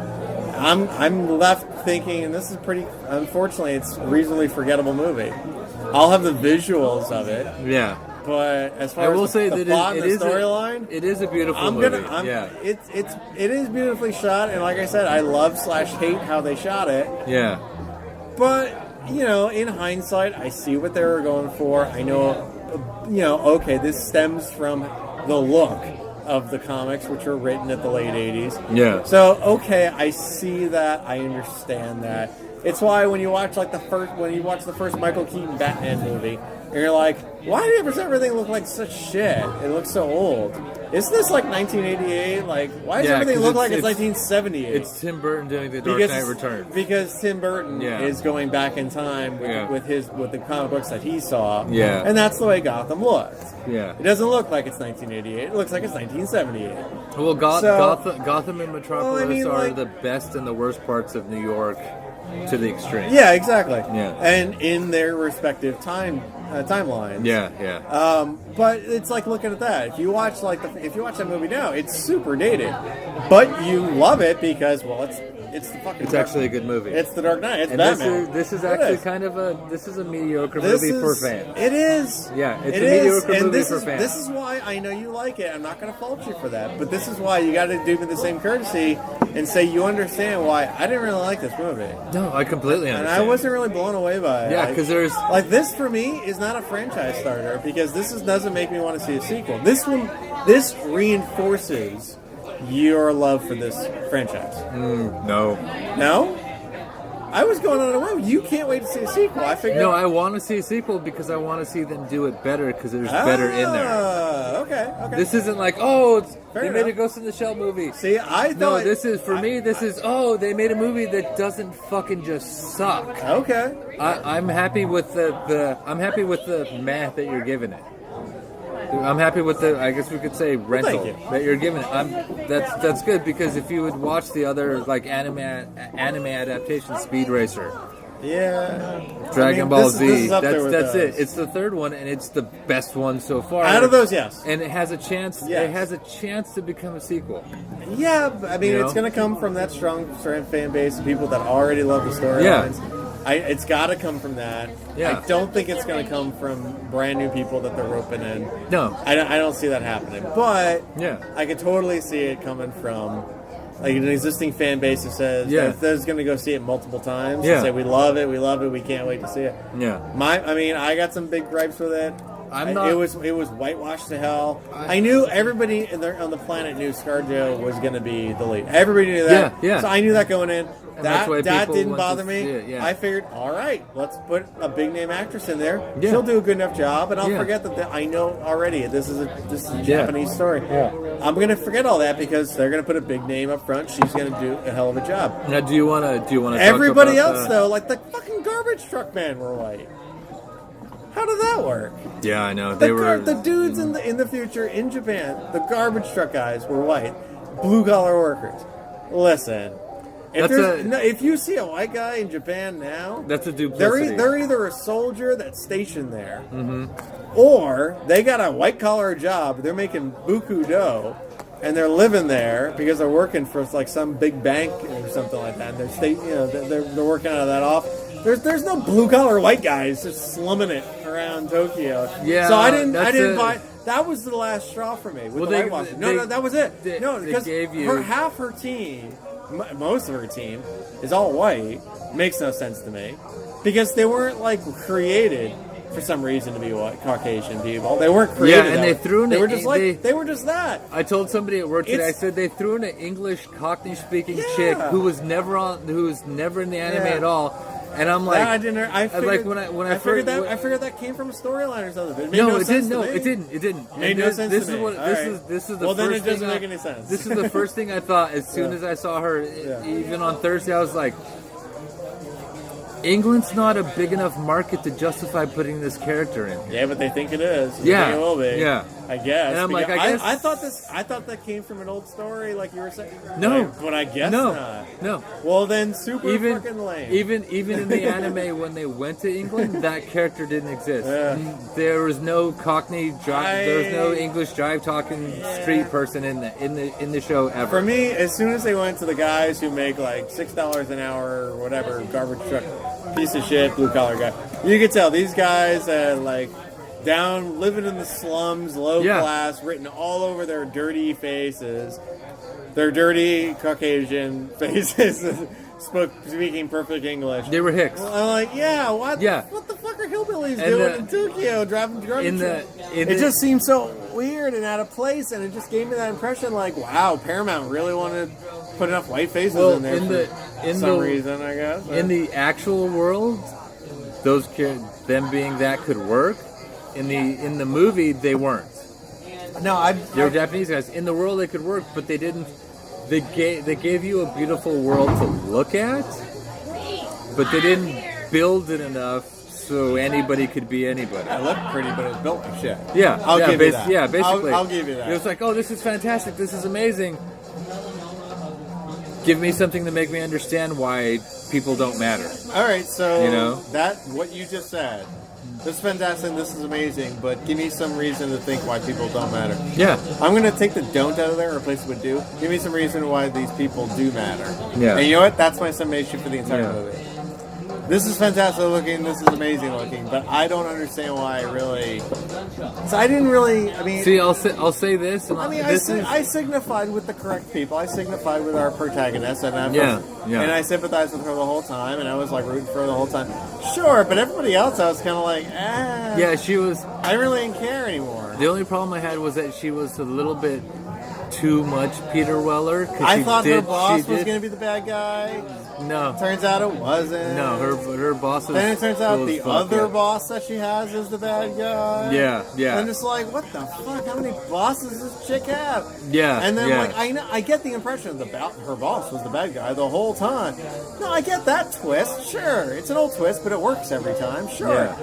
I'm left thinking, and this is pretty. Unfortunately, it's a reasonably forgettable movie. I'll have the visuals of it. Yeah. But as far as the plot and the storyline, it is a beautiful movie. It is beautifully shot, and like I said, I love/hate how they shot it. Yeah. But in hindsight, I see what they were going for. I know, okay, this stems from the look of the comics, which were written at the late 80s. Yeah. So, okay, I see that. I understand that. It's why when you watch the first Michael Keaton Batman movie, and you're like, why does everything look like such shit? It looks so old. Isn't this like 1988? Like, why does everything look like it's 1978? It's Tim Burton doing The Dark Knight Returns. Because Tim Burton is going back in time with the comic books that he saw. Yeah. And that's the way Gotham looks. Yeah. It doesn't look like it's 1988. It looks like it's 1978. Well, Gotham and Metropolis are the best and the worst parts of New York to the extreme. Yeah, exactly. Yeah. And in their respective time timelines. Yeah. But it's like looking at that. If you watch that movie now, it's super dated, but you love it because it's the fucking. It's actually a good movie. It's The Dark Knight. It's and Batman. This is actually kind of a mediocre movie for fans. It is. Yeah, it's a mediocre movie for fans. This is why I know you like it. I'm not going to fault you for that, but this is why you got to do me the same courtesy and say you understand why I didn't really like this movie. No, I completely understand. And I wasn't really blown away by it. Yeah, because there's this for me is not a franchise starter because doesn't make me want to see a sequel. This reinforces your love for this franchise. No. No? I was going on a whim. You can't wait to see a sequel. I figured. No, I want to see a sequel because I want to see them do it better because there's better in there. Okay. This isn't like, they made a Ghost in the Shell movie. See, I thought... No, this is, for me, they made a movie that doesn't fucking just suck. Okay. I'm happy with the math that you're giving it. I'm happy with the, I guess we could say, rental that you're giving it. That's good because if you would watch the other like anime adaptation, Speed Racer, Dragon Ball Z, that's it. It's the third one and it's the best one so far. Out of those, yes. And it has a chance. Yes. It has a chance to become a sequel. Yeah, I mean, it's going to come from that strong fan base of people that already love the storylines. Yeah. It's got to come from that. Yeah. I don't think it's going to come from brand new people that they're roping in. No. I don't see that happening. But yeah, I could totally see it coming from like an existing fan base that says that's going to go see it multiple times and say, we love it, we can't wait to see it. Yeah. I got some big gripes with it. It was whitewashed to hell. I knew everybody on the planet knew ScarJo was going to be the lead. Everybody knew that. Yeah. So I knew that going in. That didn't bother me. Yeah. I figured, all right, let's put a big name actress in there. Yeah. She'll do a good enough job, and I'll forget that I know already. This is a Japanese story. Yeah. I'm going to forget all that because they're going to put a big name up front. She's going to do a hell of a job. Now, do you want to? Everybody else though, like the fucking garbage truck man, were white. How did that work? Yeah, I know. The dudes in the future in Japan, the garbage truck guys were white, blue collar workers. Listen, if you see a white guy in Japan now, that's a duplicity. They're either a soldier that's stationed there, or they got a white collar job. They're making buku dough, and they're living there because they're working for like some big bank or something like that. And they're working out of that office. There's no blue collar white guys just slumming it around Tokyo. Yeah, so I didn't buy. That was the last straw for me with the whitewashing. No, that was it. Because half her team, most of her team, is all white. Makes no sense to me because they weren't like created for some reason to be white Caucasian people. They weren't created. Yeah, and they threw in. They were just that. I told somebody at work today. I said they threw in an English Cockney-speaking chick who was never in the anime at all. And I'm like, I figured that came from a storyline or something. It didn't. It didn't. Made no sense to me. This is the well, first then it doesn't thing make any sense. This is the first thing I thought as soon as I saw her. Even on Thursday, I was like, England's not a big enough market to justify putting this character in. Yeah, but they think it is. Yeah, it will be. Yeah, I guess. And I'm like, I guess I thought that came from an old story, like you were saying. No, but I guess not. No. Well, then fucking lame. Even in the anime when they went to England, that character didn't exist. There was no Cockney there was no English jive talking street person in the show ever. For me, as soon as they went to the guys who make like $6 an hour or whatever, garbage truck piece of shit, blue collar guy, you could tell these guys like down living in the slums, low class, written all over their dirty faces, their dirty Caucasian faces, speaking perfect English. They were Hicks. Well, I'm like, what the fuck are hillbillies doing in Tokyo driving garbage trucks? It just seemed so weird and out of place, and it just gave me that impression like, wow, Paramount really wanted to put enough white faces in there for some reason, I guess. In the actual world, them being that could work. In the movie, they weren't. No, they were Japanese guys. In the world, they could work, but they didn't. They gave you a beautiful world to look at, but they didn't build it enough so anybody could be anybody. It looked pretty, but it was built like shit. Yeah, I'll give you that. Yeah, basically, I'll give you that. It was like, oh, this is fantastic. This is amazing. Give me something to make me understand why people don't matter. All right, so you know that what you just said this is fantastic, this is amazing, but give me some reason to think why people don't matter. Yeah. I'm going to take the don't out of there and replace it with do. Give me some reason why these people do matter. Yeah. And you know what? That's my summation for the entire movie. This is fantastic looking, this is amazing looking, but I don't understand why So I didn't really, I mean... See, I'll say this. And I signified with the correct people. I signified with our protagonist, and and I sympathized with her the whole time, and I was like rooting for her the whole time. Sure, but everybody else, I was kind of like, Yeah, she was... I really didn't care anymore. The only problem I had was that she was a little bit too much Peter Weller. I thought her boss was going to be the bad guy. No. Turns out it wasn't. No, her boss was... Then it turns out the other boss that she has is the bad guy. Yeah, yeah. And it's like, what the fuck? How many bosses does this chick have? Yeah, And then, I get the impression that her boss was the bad guy the whole time. No, I get that twist. Sure. It's an old twist, but it works every time. Sure. Yeah.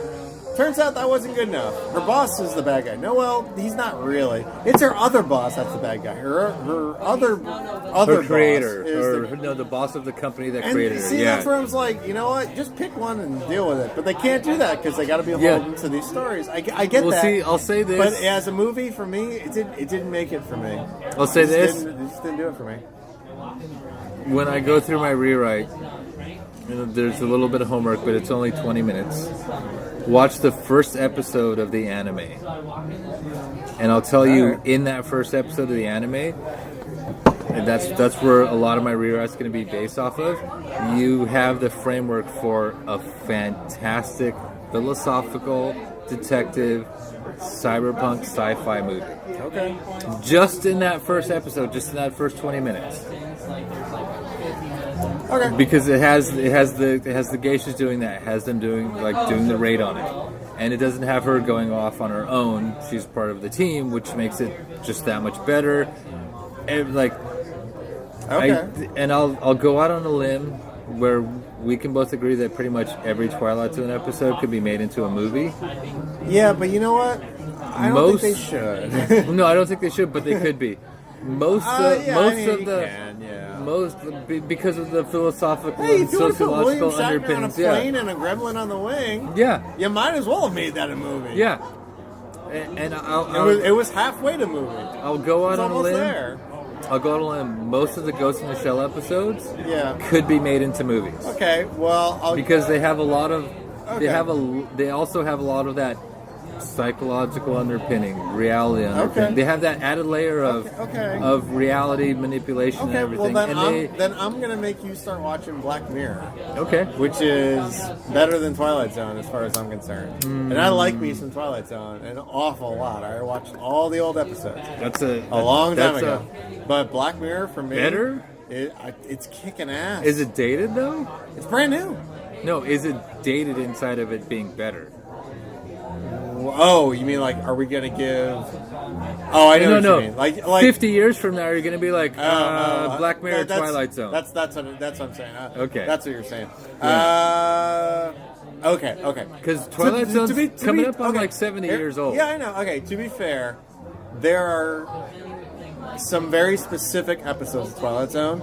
Turns out that wasn't good enough. Her boss is the bad guy. No, well, he's not really. It's her other boss that's the bad guy. Her other creator. Boss is the boss of the company that created her. See, that's where I was like, you know what? Just pick one and deal with it. But they can't do that because they got to be beholden to these stories. I get that. See, I'll say this. But as a movie, for me, it didn't make it for me. I'll say this. It just didn't do it for me. When I go through my rewrite, there's a little bit of homework, but it's only 20 minutes. Watch the first episode of the anime. And I'll tell you, in that first episode of the anime, and that's where a lot of my rewrite's going to be based off of, you have the framework for a fantastic philosophical detective cyberpunk sci-fi movie. Okay. Just in that first episode, just in that first 20 minutes. Okay. Because it has the geishas doing that. It has them doing the raid on it, and it doesn't have her going off on her own. She's part of the team, which makes it just that much better. And I'll go out on a limb where we can both agree that pretty much every Twilight Zone episode could be made into a movie. Yeah, but you know what? I don't think they should. No, I don't think they should, but they could be. Because of the philosophical and sociological underpinnings. On a plane and a gremlin on the wing. Yeah, you might as well have made that a movie. Yeah, and it was halfway to movie. I'll go out on a limb. There. I'll go out on a limb. Most of the Ghost in the Shell episodes, could be made into movies. Okay, well, because they have a lot of, they also have a lot of that psychological underpinning, reality underpinning. Okay. They have that added layer of reality manipulation and everything. Well, then I'm going to make you start watching Black Mirror. Okay. Which is better than Twilight Zone as far as I'm concerned. And I like me some Twilight Zone an awful lot. I watched all the old episodes. That's a long time ago. But Black Mirror for me, better. It's kicking ass. Is it dated though? It's brand new. No, is it dated inside of it being better? Oh, you mean are we going to give... Oh, I know what you mean. Like 50 years from now, are you going to be like, Black Mirror, Twilight Zone? That's what I'm saying. Okay. That's what you're saying. Yeah. Okay. Because Twilight Zone's coming up on 70 years old. Yeah, I know. Okay, to be fair, there are some very specific episodes of Twilight Zone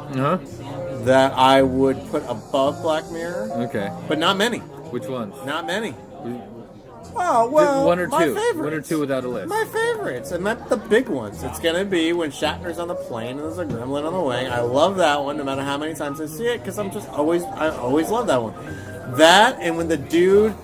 that I would put above Black Mirror. Okay. But not many. Which ones? Not many. Oh, well, one or two. My favorites. One or two without a list. My favorites, and not the big ones. It's going to be when Shatner's on the plane and there's a gremlin on the wing. I love that one no matter how many times I see it because I always love that one. That, and when the dude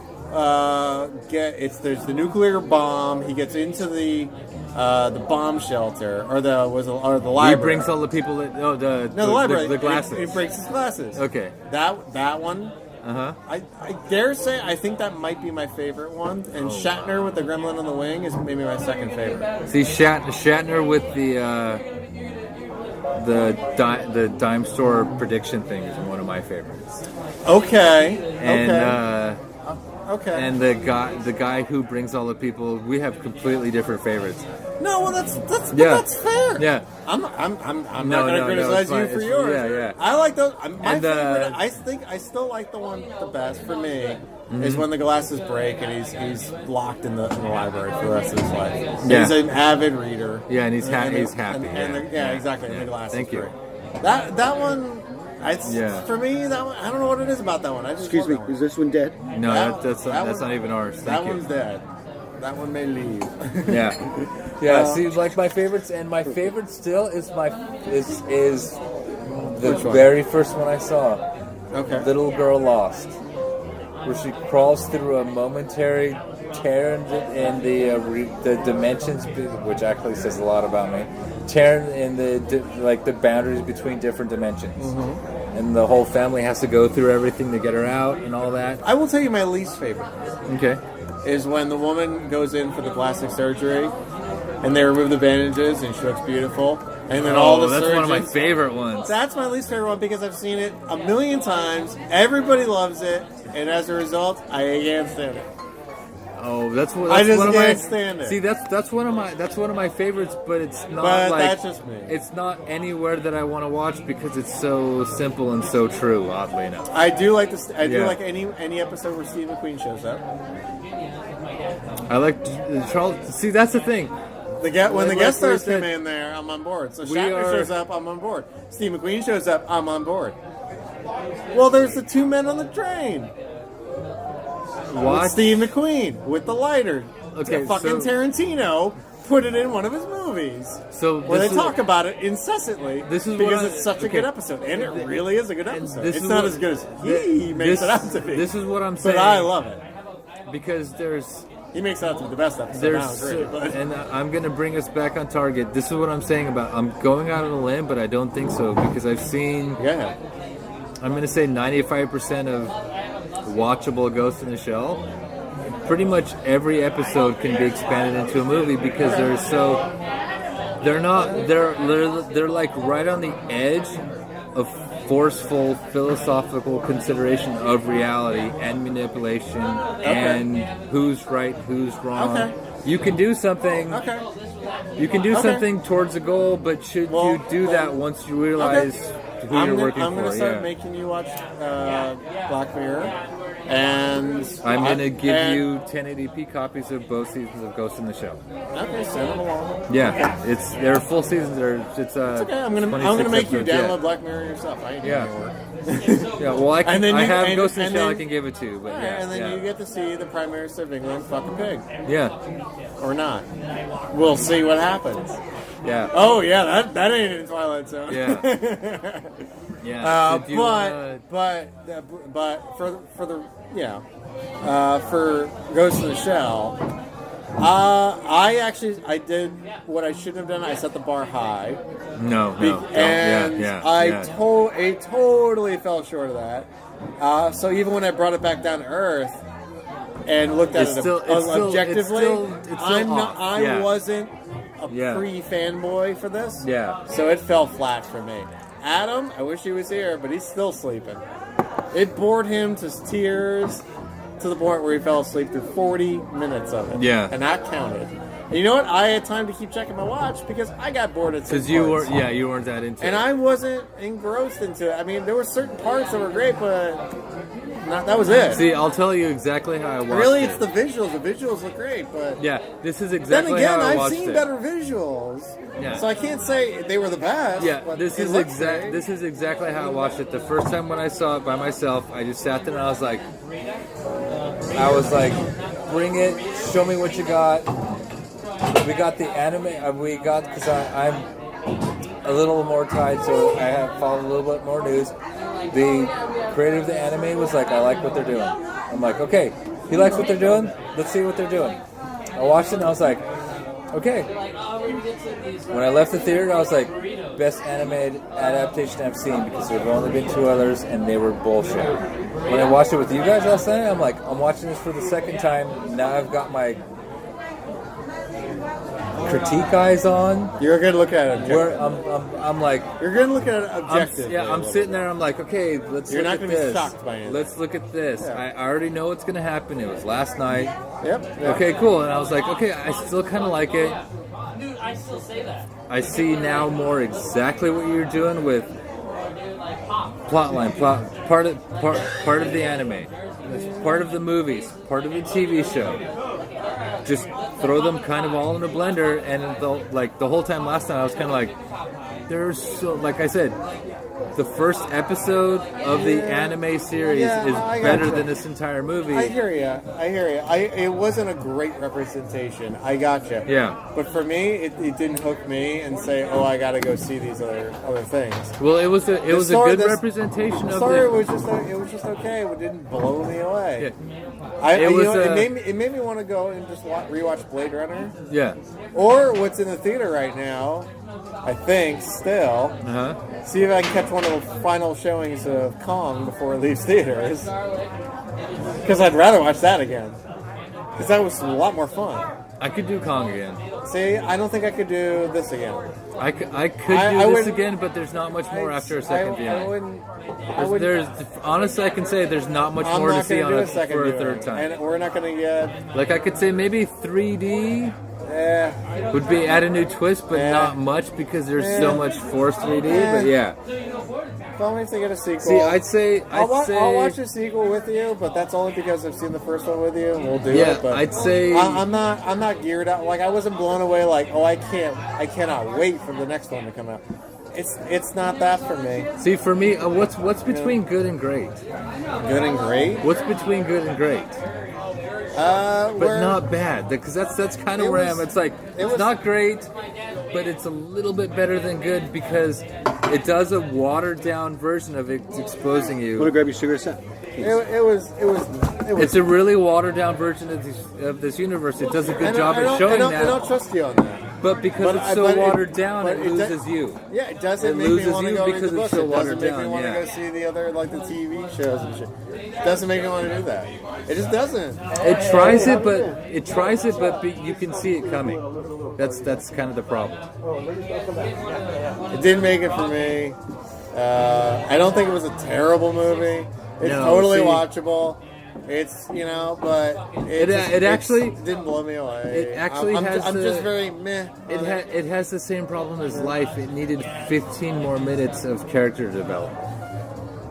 there's the nuclear bomb, he gets into the bomb shelter or the library. He brings all the people that the library. The glasses. He breaks his glasses. Okay. That one. I dare say I think that might be my favorite one, and Shatner with the gremlin on the wing is maybe my second favorite. See, Shatner with the dime store prediction thing is one of my favorites. Okay. And the guy who brings all the people, we have completely different favorites. No, well that's fair. Yeah. I'm not going to criticize you for yours. Yeah. I like those. My favorite. I still like the one the best for me is when the glasses break and he's locked in the library for the rest of his life. Yeah. He's an avid reader. Yeah, and he's happy. Exactly. And the glasses. Thank you. Break. That one. For me, that one, I don't know what it is about that one. I just Excuse me, is this one dead? No, that's not even ours. That one's dead. That one may leave. Yeah. See, like my favorites, and my favorite still is the very first one I saw. Okay. Little Girl Lost, where she crawls through a momentary tear in the dimensions, which actually says a lot about me. Tear in the boundaries between different dimensions, and the whole family has to go through everything to get her out and all that. I will tell you my least favorite. Okay. Is when the woman goes in for the plastic surgery, and they remove the bandages, and she looks beautiful, and then all the that's surgeons, one of my favorite ones. That's my least favorite one because I've seen it a million times. Everybody loves it, and as a result, I can't stand it. Oh, that's I just one of can't my. stand it. See, that's one of my favorites, but it's not But like that's just me. It's not anywhere that I want to watch because it's so simple and so true. Oddly enough, I do like this. I do like any episode where Steve McQueen shows up. I like Charles. See, that's the thing. When the guest stars come in there, I'm on board. So Shatner shows up, I'm on board. Steve McQueen shows up, I'm on board. Well, there's the two men on the train. With Steve McQueen with the lighter. Okay, fucking Tarantino put it in one of his movies. So where they talk about it incessantly because it's such a good episode, and it really is a good episode. It's not as good as he makes it out to be. This is what I'm saying. But I love it because he makes it out to be the best episode. And I'm going to bring us back on target. This is what I'm saying about. I'm going out on a limb, but I don't think so because I've seen. Yeah. I'm going to say 95% of watchable Ghost in the Shell. Pretty much every episode can be expanded into a movie because they're like right on the edge of forceful philosophical consideration of reality and manipulation and who's right, who's wrong. Okay. You can do something. Okay. You can do something towards a goal, but should you do that once you realize who you're working for? I'm going to start making you watch Black Mirror, and I'm going to give you 1080p copies of both seasons of Ghost in the Shell. Okay, send them along. Yeah, they're full seasons. It's okay. I'm gonna make you download Black Mirror yourself. I ain't doing your work. Yeah, well, I have Ghost in the Shell I can give it to, but and then you get to see the Prime Minister of England fuck a pig. Yeah. Or not. We'll see what happens. Yeah. Oh yeah, that ain't in Twilight Zone. Yeah. Yeah. For Ghost in the Shell, I did what I shouldn't have done. I set the bar high. I totally fell short of that. So even when I brought it back down to earth and looked at objectively, I wasn't a pre-fanboy for this. Yeah. So it fell flat for me. Adam, I wish he was here, but he's still sleeping. It bored him to tears to the point where he fell asleep through 40 minutes of it. Yeah. And that counted. And you know what? I had time to keep checking my watch because I got bored at certain parts. Because you weren't that into it. And I wasn't engrossed into it. I mean, there were certain parts that were great, but that was it. See, I'll tell you exactly how I watched it. Really, it's the visuals. The visuals look great, but... Yeah, this is exactly how I watched it. I've seen better visuals. Yeah. So I can't say they were the best. Yeah, this is exactly how I watched it. The first time when I saw it by myself, I just sat there and I was like, bring it, show me what you got. We got the anime, because I'm a little more tied, so I have followed a little bit more news. The creator of the anime was like, I like what they're doing. I'm like, okay, he likes what they're doing, let's see what they're doing. I watched it and I was like, okay. When I left the theater, I was like, best animated adaptation I've seen because there have only been 2 others and they were bullshit. When I watched it with you guys last night, I'm like, I'm watching this for the second time. Now I've got my critique eyes on. You're going to look at it. I'm like... You're going to look at it objectively. I'm sitting there, I'm like, okay, let's look at this. You're not going to be shocked by it. Let's look at this. Yeah. I already know what's going to happen. It was last night. Yep. Okay, cool. And I was like, okay, I still kind of like it. Dude, I still say that. I see now more exactly what you're doing with plotline, part of the anime, part of the movies, part of the TV show. Just throw them kind of all in a blender, and the whole time last night I was kind of like, there's so, like I said, the first episode of the anime series is better than this entire movie. I hear you. It wasn't a great representation. I gotcha. Yeah. But for me, it didn't hook me and say, "Oh, I got to go see these other things." Well, it was a good representation of story. the. Was just okay. It didn't blow me away. Yeah. It made me want to go and just rewatch Blade Runner. Yeah. Or what's in the theater right now, I think, still. See if I can catch one of the final showings of Kong before it leaves theaters. Because I'd rather watch that again. Because that was a lot more fun. I could do Kong again. See, I don't think I could do this again. I could do this again, but there's not much more after a second viewing. Honestly, I can say there's not much more to see on it for a third time. And we're not going to get... Like, I could say maybe 3D would be add a new twist, but not much because there's so much forced 3D, but yeah. Tell me if they get a sequel. See, I'd say... I'll watch a sequel with you, but that's only because I've seen the first one with you, and we'll do it. Yeah, But I'd say... I'm not geared out. Like, I wasn't blown away like, oh, I cannot wait for the next one to come out. It's not that for me. See, for me, what's between good and great? Good and great? What's between good and great? But not bad, because that's kind of where I am. It's like, it's not great, but it's a little bit better than good because it does a watered down version of it exposing you. Want to grab your cigarette set? It was. It's a really watered down version of this universe. It does a good job at showing that. I don't trust you on that. But because it's so watered down, it loses you. Yeah, it doesn't make me want to go read the book. It doesn't make me want to go see the other, like the TV shows and shit. It doesn't make me want to do that. It just doesn't. It tries it, but you can see it coming. That's kind of the problem. It didn't make it for me. I don't think it was a terrible movie. It's totally watchable. It's, but it actually didn't blow me away. It actually I'm just very meh. It has the same problem as Life. It needed 15 more minutes of character development.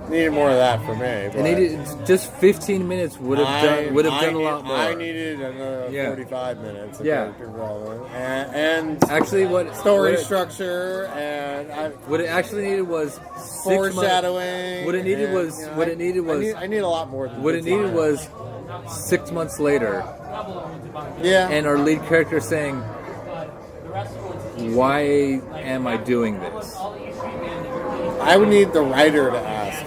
Needed more of that for me. It needed just 15 minutes would have done a lot more. I needed another 45 minutes of character development and actually story structure and what it actually needed was foreshadowing. What it needed was I need a lot more than what it needed was 6 months later. Yeah. And our lead character saying, "Why am I doing this?" I would need the writer to ask.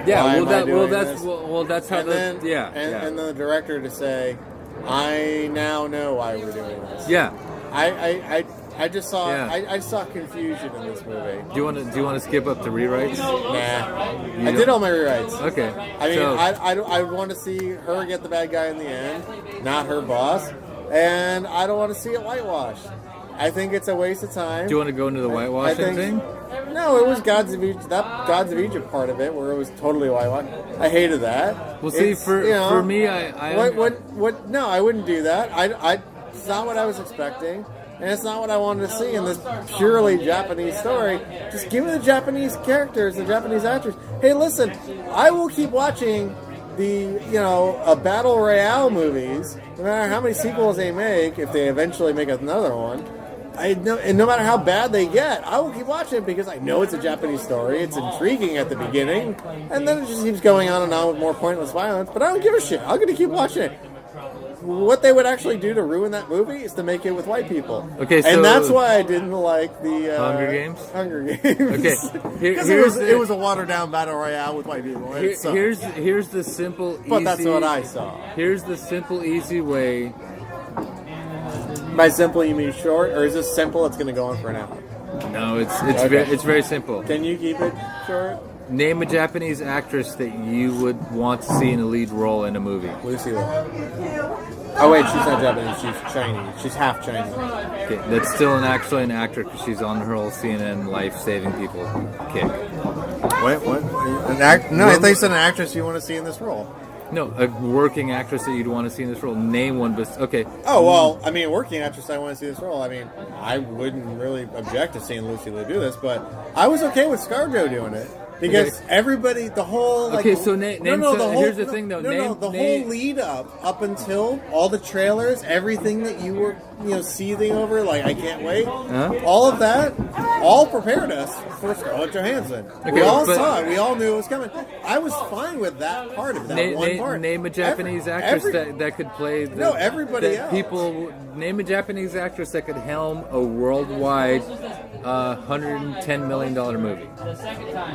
Yeah, that's how and then the director to say, "I now know why we're doing this." Yeah, I just saw I saw confusion in this movie. Do you want to skip up to rewrites? Nah, I did all my rewrites. Okay, I mean, I want to see her get the bad guy in the end, not her boss, and I don't want to see it whitewashed. I think it's a waste of time. Do you want to go into the whitewashing thing? No, it was Gods of Egypt. That Gods of Egypt part of it, where it was totally whitewashed. I hated that. Well, see, for me, what? No, I wouldn't do that. It's not what I was expecting, and it's not what I wanted to see in this purely Japanese story. Just give me the Japanese characters, the Japanese actors. Hey, listen, I will keep watching the battle royale movies, no matter how many sequels they make. If they eventually make another one. And no matter how bad they get, I will keep watching it because I know it's a Japanese story. It's intriguing at the beginning, and then it just keeps going on and on with more pointless violence. But I don't give a shit. I'm going to keep watching it. What they would actually do to ruin that movie is to make it with white people. Okay, so and that's why I didn't like the Hunger Games. Hunger Games. Okay, because it was a watered down battle royale with white people. Here's the simple, easy. But that's what I saw. Here's the simple, easy way. By simple, you mean short, or is this simple? It's going to go on for an hour. No, it's very simple. Can you keep it short? Name a Japanese actress that you would want to see in a lead role in a movie. Lucy Liu. Oh wait, she's not Japanese. She's Chinese. She's half Chinese. Okay, that's still actually an actor because she's on her whole CNN life-saving people kick. What? No, I thought you said an actress you want to see in this role. No, a working actress that you'd want to see in this role. Name one, but okay. Oh, well, I mean, a working actress I want to see in this role. I mean, I wouldn't really object to seeing Lucy Liu do this, but I was okay with ScarJo doing it Because everybody, the whole like, okay, so name here's the thing though. The whole lead up until all the trailers, everything that you were seething over, like I can't wait. All of that, all prepared us for Scarlett Johansson. Okay, we all saw it. We all knew it was coming. I was fine with that part of that one part. Name a Japanese actress that could play. Everybody else. Name a Japanese actress that could helm a worldwide $110 million movie.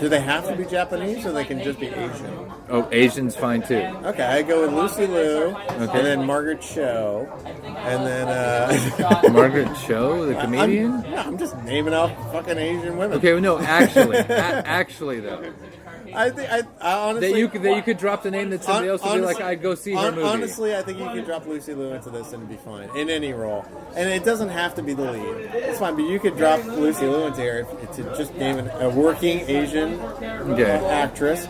Do they have to be Japanese, or they can just be Asian? Oh, Asian's fine too. Okay, I go with Lucy Liu, and then Margaret Cho, and then Margaret Cho, the comedian. I'm just naming off fucking Asian women. Okay, well, no, actually though. I think I honestly that you could drop the name that somebody else would be like, I'd go see her movie. Honestly, I think you could drop Lucy Liu into this and it'd be fine in any role, and it doesn't have to be the lead. It's fine, but you could drop Lucy Liu into here to just name a working Asian actress.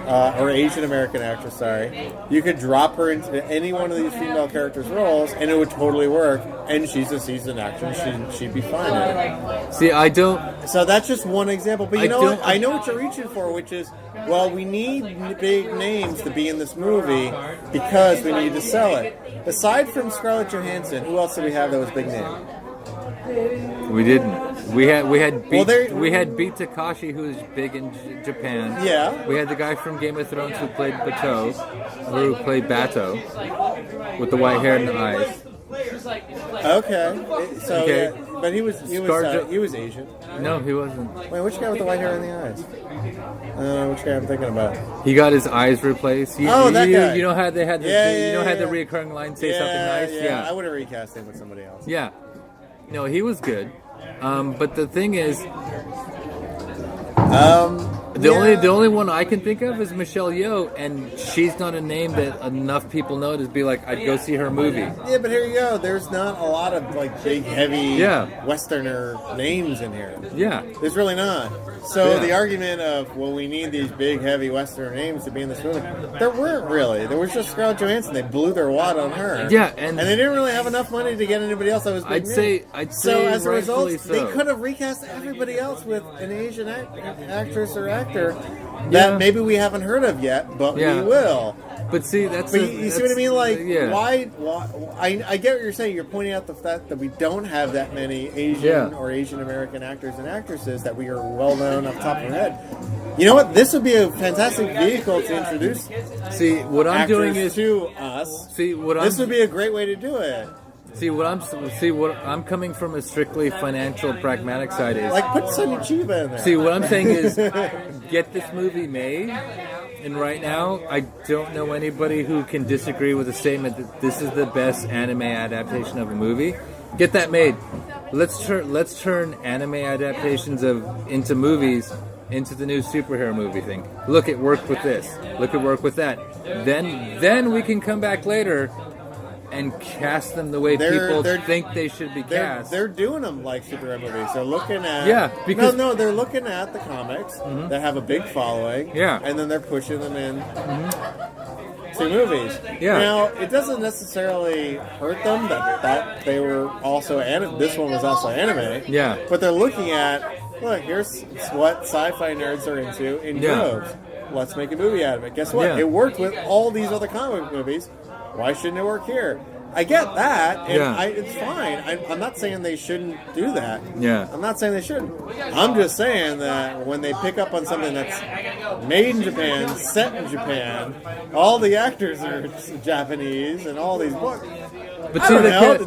Or Asian American actress, sorry. You could drop her into any one of these female characters' roles, and it would totally work. And she's a seasoned actress; she'd be fine in it. See, I don't. So that's just one example. But you know what? I know what you're reaching for, which is, well, we need big names to be in this movie because we need to sell it. Aside from Scarlett Johansson, who else did we have that was big name? We didn't. We had Beat Takashi, who's big in Japan. Yeah. We had the guy from Game of Thrones who played Bato, with the white hair and the eyes. Okay. So, okay. But he was Asian. No, he wasn't. Wait, which guy with the white hair and the eyes? Which guy I'm thinking about? He got his eyes replaced. That guy. You know how they had the the reoccurring line, say something nice. Yeah, I would have recast him with somebody else. Yeah. No, he was good. But the thing is, the only one I can think of is Michelle Yeoh, and she's not a name that enough people know to be like, I'd go see her movie. Yeah, but here you go. There's not a lot of like big, heavy Westerner names in here. Yeah, there's really not. So the argument of, well, we need these big, heavy Westerner names to be in this movie, there weren't really. There was just Scarlett Johansson. They blew their wad on her. Yeah, and they didn't really have enough money to get anybody else that was big. I'd say so as a result, so. they could have recast everybody else with an Asian actress or actor that maybe we haven't heard of yet, but we will. But see, you see what I mean? Like, why? I get what you're saying. You're pointing out the fact that we don't have that many Asian or Asian American actors and actresses that we are well known off the top of our head. You know what? This would be a fantastic vehicle to introduce. See, what I'm doing is to us. See, this would be a great way to do it. What I'm coming from a strictly financial, pragmatic side is like put Sonny Chiba in there. See, what I'm saying is get this movie made. And right now, I don't know anybody who can disagree with the statement that this is the best anime adaptation of a movie. Get that made. Let's turn anime adaptations into movies into the new superhero movie thing. Look, it worked with this. Look, it worked with that. Then we can come back later and cast them the way people think they should be cast. They're doing them like superhero movies. They're looking at they're looking at the comics that have a big following. Yeah, and then they're pushing them in to movies. Yeah. Now it doesn't necessarily hurt them that they were also this one was also anime. Yeah, but they're looking at here's what sci-fi nerds are into in droves. Let's make a movie out of it. Guess what? Yeah. It worked with all these other comic movies. Why shouldn't it work here? I get that, and it's fine. I'm not saying they shouldn't do that. Yeah. I'm not saying they shouldn't. I'm just saying that when they pick up on something that's made in Japan, set in Japan, all the actors are Japanese, and all these books. But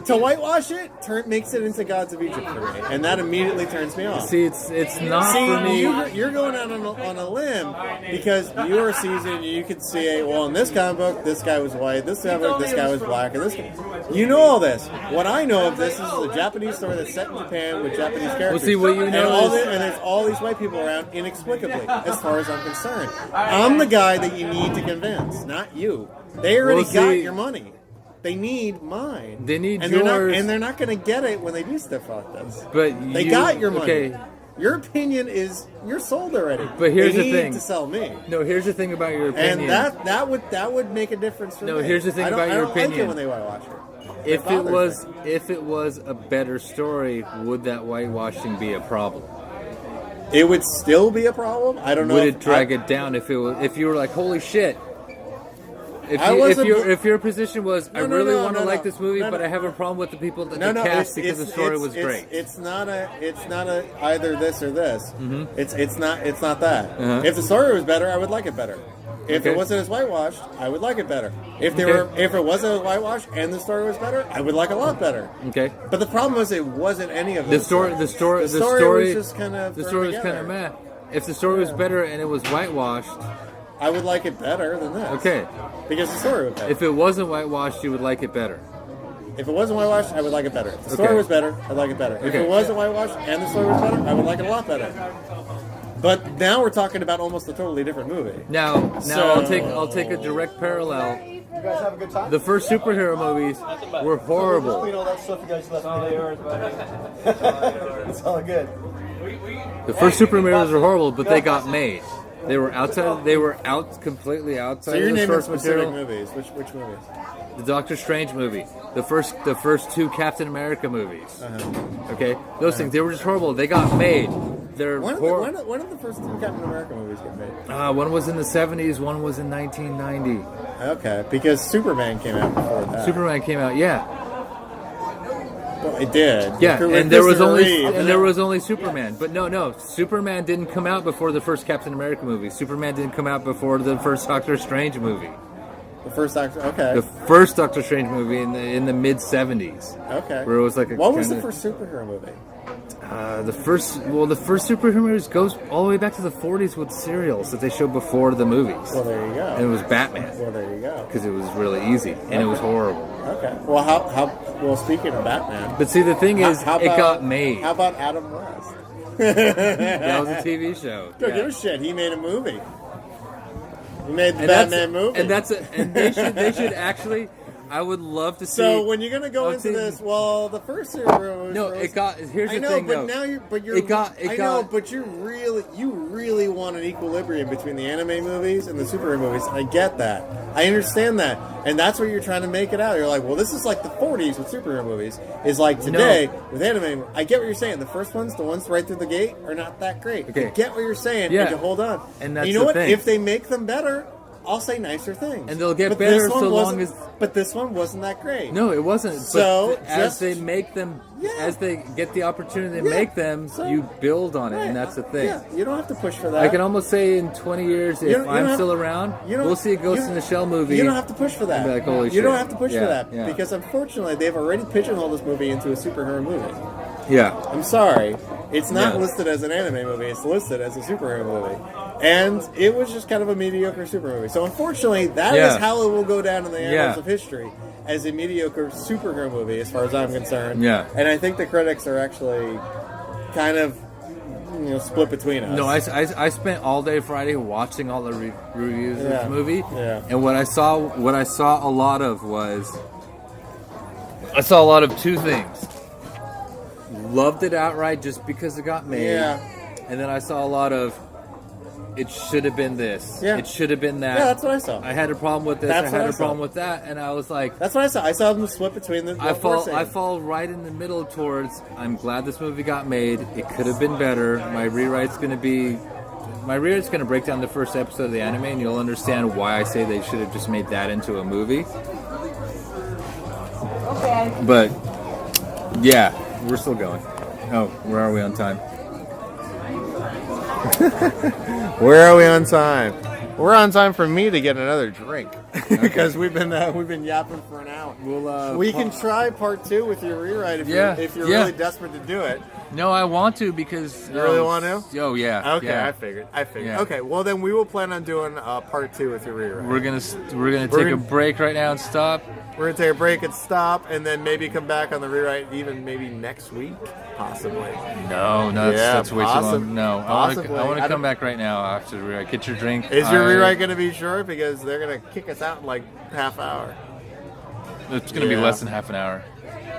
to whitewash it makes it into Gods of Egypt for me, and that immediately turns me off. See, it's not for me. You're going out on a limb because you are seasoned. You could see, well, in this comic book, this guy was white. This comic book, this guy was black, and this guy. You know all this. What I know of this is a Japanese story that's set in Japan with Japanese characters. Well, see, what you know and there's all these white people around inexplicably, as far as I'm concerned. I'm the guy that you need to convince, not you. They already got your money. They need mine. They need yours. They're not going to get it when they do stuff like this. But they got your money. Okay. Your opinion is you're sold already. But here's the thing. They need to sell me. No, here's the thing about your opinion. And that would make a difference for me. No, here's the thing about your opinion. I don't like it when they whitewash it. If it was a better story, would that whitewashing be a problem? it would still be a problem. I don't know. Would it drag it down if you were like, holy shit? If your position was, I really want to like this movie, but I have a problem with the people that they cast because the story was great. It's not a either this or this. Mm-hmm. It's not that. Uh-huh. If the story was better, I would like it better. If it wasn't as whitewashed, I would like it better. If it wasn't as whitewashed and the story was better, I would like it a lot better. Okay. But the problem was it wasn't any of The this. story was just kind of meh. If the story was better and it was whitewashed, I would like it better than this. Okay. Because the story was better. If it wasn't whitewashed, you would like it better. If it wasn't whitewashed, I would like it better. If the story was better, I'd like it better. If it wasn't whitewashed and the story was better, I would like it a lot better. But now we're talking about almost a totally different movie. Now I'll take a direct parallel. You guys have a good time? The first superhero movies were horrible. Clean all that stuff you guys left me. It's all good. The first superhero movies were horrible, but they got made. They were completely outside So you're of the naming source specific material. movies. Which movies? The Doctor Strange movie, the first two Captain America movies. Okay, those things, they were just horrible. They got made. They're When did the first two Captain America movies get made? one was in the 70s, one was in 1990. Okay, because Superman came out before that. Superman came out, yeah. Well, it did. Yeah, With and there was Christopher Reeve, only Superman. But no, Superman didn't come out before the first Captain America movie. Superman didn't come out before the first Doctor Strange movie. The first Doctor. Okay. The first Doctor Strange movie in the mid 70s. Okay. Where it was like what was the first superhero movie? The first superhero movies goes all the way back to the 40s with serials that they showed before the movies. Well, there you go. And it was Batman. Well, there you go. Because it was really easy and it was horrible. Okay. Well, well, speaking of Batman. But see, the thing is, it got made. How about Adam West? That was a TV show. Don't give a shit. He made a movie. He made the Batman movie. And they should actually. I would love to see. So when you're gonna go into this, well, the first superhero. No, it got. Here's the thing, but though. You really want an equilibrium between the anime movies and the superhero movies. I get that. I understand that, and that's what you're trying to make it out. You're like, well, this is like the 40s with superhero movies. Is like today with anime. I get what you're saying. The first ones, the ones right through the gate, are not that great. Okay. I get what you're saying. Yeah. And you hold on. And that's you know the what? thing. If they make them better, I'll say nicer things. And they'll get better so long as. But this one wasn't that great. No, it wasn't. So but as they make them, as they get the opportunity to make them, you build on it, and that's the thing. Yeah, you don't have to push for that. I can almost say in 20 years, if I'm still around, we'll see a Ghost in the Shell movie. You don't have to push for that. Be like, holy you shit. don't have to push for that Yeah. because unfortunately they've already pigeonholed this movie into a superhero movie. Yeah. I'm sorry. It's not listed as an anime movie. It's listed as a superhero movie. And it was just kind of a mediocre super movie. So unfortunately, that is how it will go down in the annals of history, as a mediocre superhero movie, as far as I'm concerned. Yeah. And I think the critics are actually kind of split between us. No, I spent all day Friday watching all the reviews of this movie. Yeah. And what I saw a lot of was I saw a lot of two things. Loved it outright just because it got made. Yeah. And then I saw a lot of it should have been this. Yeah. It should have been that. Yeah, that's what I saw. I had a problem with this. That's I had what I a problem saw. with that, and I was like, That's what I saw. I saw them split between the. I fall right in the middle towards. I'm glad this movie got made. It could have been better. My rewrite's going to break down the first episode of the anime, and you'll understand why I say they should have just made that into a movie. Okay. But yeah, we're still going. Oh, where are we on time? Where are we on time? We're on time for me to get another drink because we've been yapping for an hour. We can try part 2 with your rewrite if you're really desperate to do it. No, I want to because You really want to? Oh yeah. Okay, yeah. I figured. Yeah. Okay, well then we will plan on doing part 2 with your rewrite. We're gonna take a break right now and stop. We're gonna take a break and stop, and then maybe come back on the rewrite even maybe next week, possibly. No, that's way too long. No, possibly. I want to come back right now after the rewrite. Get your drink. Is your rewrite gonna be short because they're gonna kick us out in like half hour? It's gonna be less than half an hour.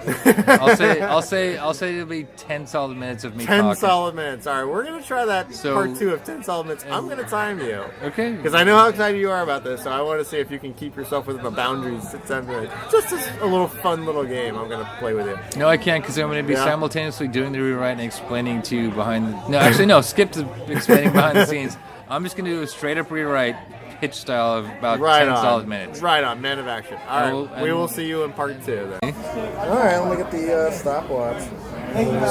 I'll say it'll be 10 solid minutes of me 10 talking. solid minutes. All right, we're going to try that So- part 2 of 10 solid minutes. I'm going to time you. Okay. Because I know how excited you are about this, so I want to see if you can keep yourself within the boundaries of 10 minutes. Just a little fun little game I'm going to play with you. No, I can't because I'm going to be simultaneously doing the rewrite and explaining to you behind the... No, actually, no. Skip to explaining behind the scenes. I'm just going to do a straight-up rewrite, pitch style of about 10 solid minutes. Right on, man of action. All right, we will see you in part 2 then. All right, let me get the stopwatch.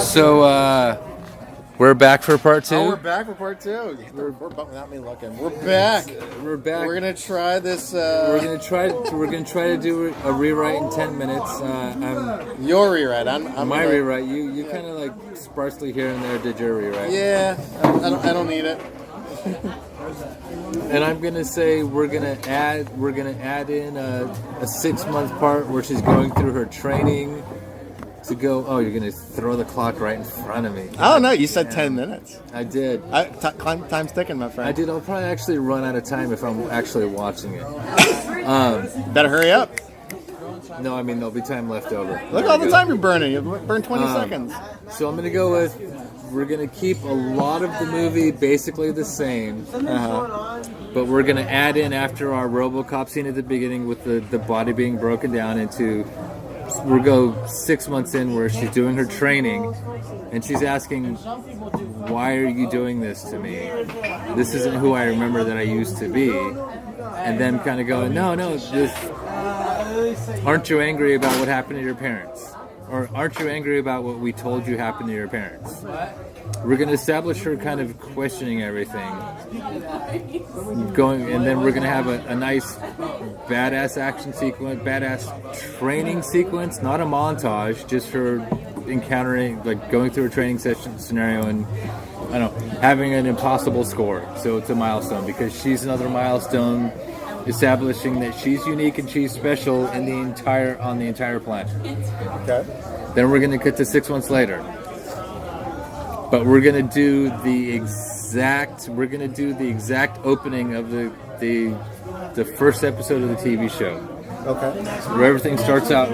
So, we're back for part 2. Oh, we're back for part 2. We're without me looking. We're back. We're back. We're gonna try this. We're gonna try to do a rewrite in 10 minutes. Your rewrite. I'm my gonna, rewrite. You kind of like sparsely here and there did your rewrite. Yeah, I don't need it. And I'm gonna say we're gonna add in a 6-month part where she's going through her training to go. Oh, you're gonna throw the clock right in front of me. I don't know. You said 10 minutes. I did. Time's ticking, my friend. I did. I'll probably actually run out of time if I'm actually watching it. Better hurry up. No, I mean there'll be time left over. Look at all the time you're burning. You burned 20 seconds. So I'm gonna go with. We're gonna keep a lot of the movie basically the same, but we're gonna add in after our RoboCop scene at the beginning with the body being broken down into. We'll go 6 months in where she's doing her training, and she's asking, "Why are you doing this to me? This isn't who I remember that I used to be." And then kind of going, "No, aren't you angry about what happened to your parents? Or aren't you angry about what we told you happened to your parents?" We're going to establish her kind of questioning everything, and then we're going to have a nice badass action sequence, badass training sequence, not a montage, just her encountering, like going through a training session scenario and, I don't know, having an impossible score. So it's a milestone because she's another milestone establishing that she's unique and she's special on the entire planet. Okay. Then we're going to cut to 6 months later. But we're going to do the exact opening of the first episode of the TV show. Okay. Where everything starts out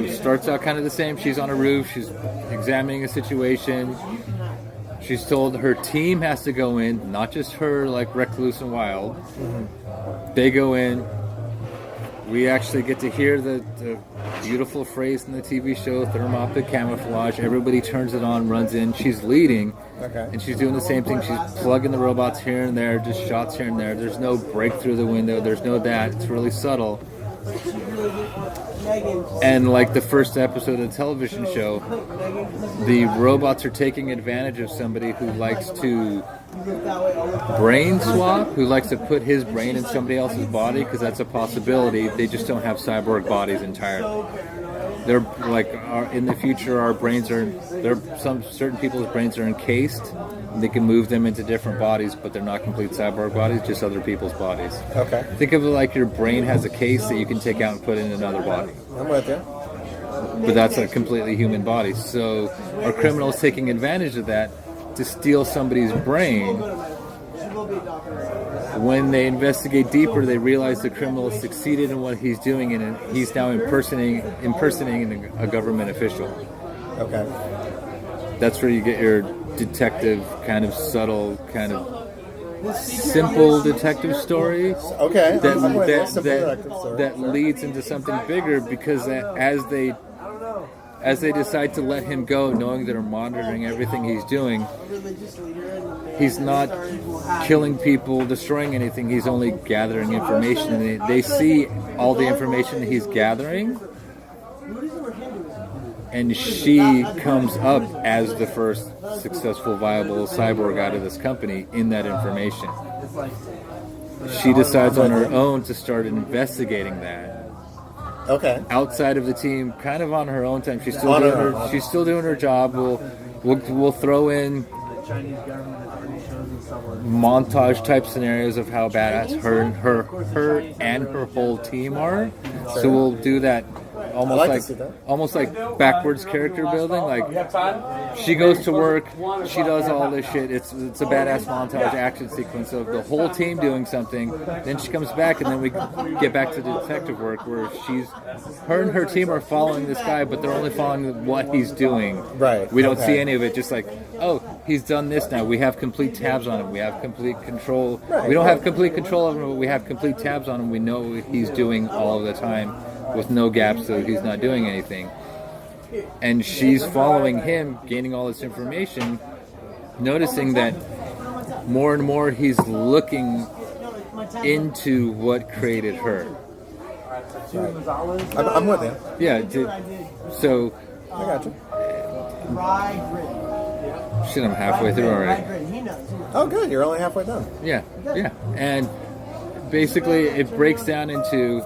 kind of the same. She's on a roof, she's examining a situation. She's told her team has to go in, not just her like recluse and wild. Mm-hmm. They go in. We actually get to hear the beautiful phrase in the TV show, thermoptic camouflage. Everybody turns it on, runs in. She's leading, and she's doing the same thing. She's plugging the robots here and there, just shots here and there. There's no break through the window. There's no that. It's really subtle. And like the first episode of the television show, the robots are taking advantage of somebody who likes to brain swap, who likes to put his brain in somebody else's body, because that's a possibility. They just don't have cyborg bodies entirely. They're like in the future, our brains are some certain people's brains are encased. And they can move them into different bodies, but they're not complete cyborg bodies, just other people's bodies. Okay. Think of it like your brain has a case that you can take out and put in another body. I'm with you. But that's a completely human body. So our criminals taking advantage of that to steal somebody's brain. When they investigate deeper, they realize the criminal has succeeded in what he's doing, and he's now impersonating a government official. Okay. That's where you get your detective, kind of subtle, kind of simple detective story. Okay. That leads into something bigger, because as they decide to let him go, knowing that they're monitoring everything he's doing, he's not killing people, destroying anything. He's only gathering information, and they see all the information that he's gathering. And she comes up as the first successful, viable cyborg out of this company in that information. She decides on her own to start investigating that. Okay. Outside of the team, kind of on her own time. She's still doing her job. We'll throw in montage type scenarios of how badass her and her whole team are. So we'll do that almost like backwards character building. Like she goes to work, she does all this shit. It's a badass montage action sequence of the whole team doing something. Then she comes back, and then we get back to detective work where her and her team are following this guy, but they're only following what he's doing. Right. We don't see any of it. Just like, oh, he's done this now. We have complete tabs on him. We have complete control. Right. We don't have complete control of him, but we have complete tabs on him. We know what he's doing all of the time with no gaps, so he's not doing anything. And she's following him, gaining all this information, noticing that more and more he's looking into what created her. Right. I'm with you. Yeah. So. I got you. Shit, I'm halfway through already. Oh, good. You're only halfway done. Yeah. And basically, it breaks down into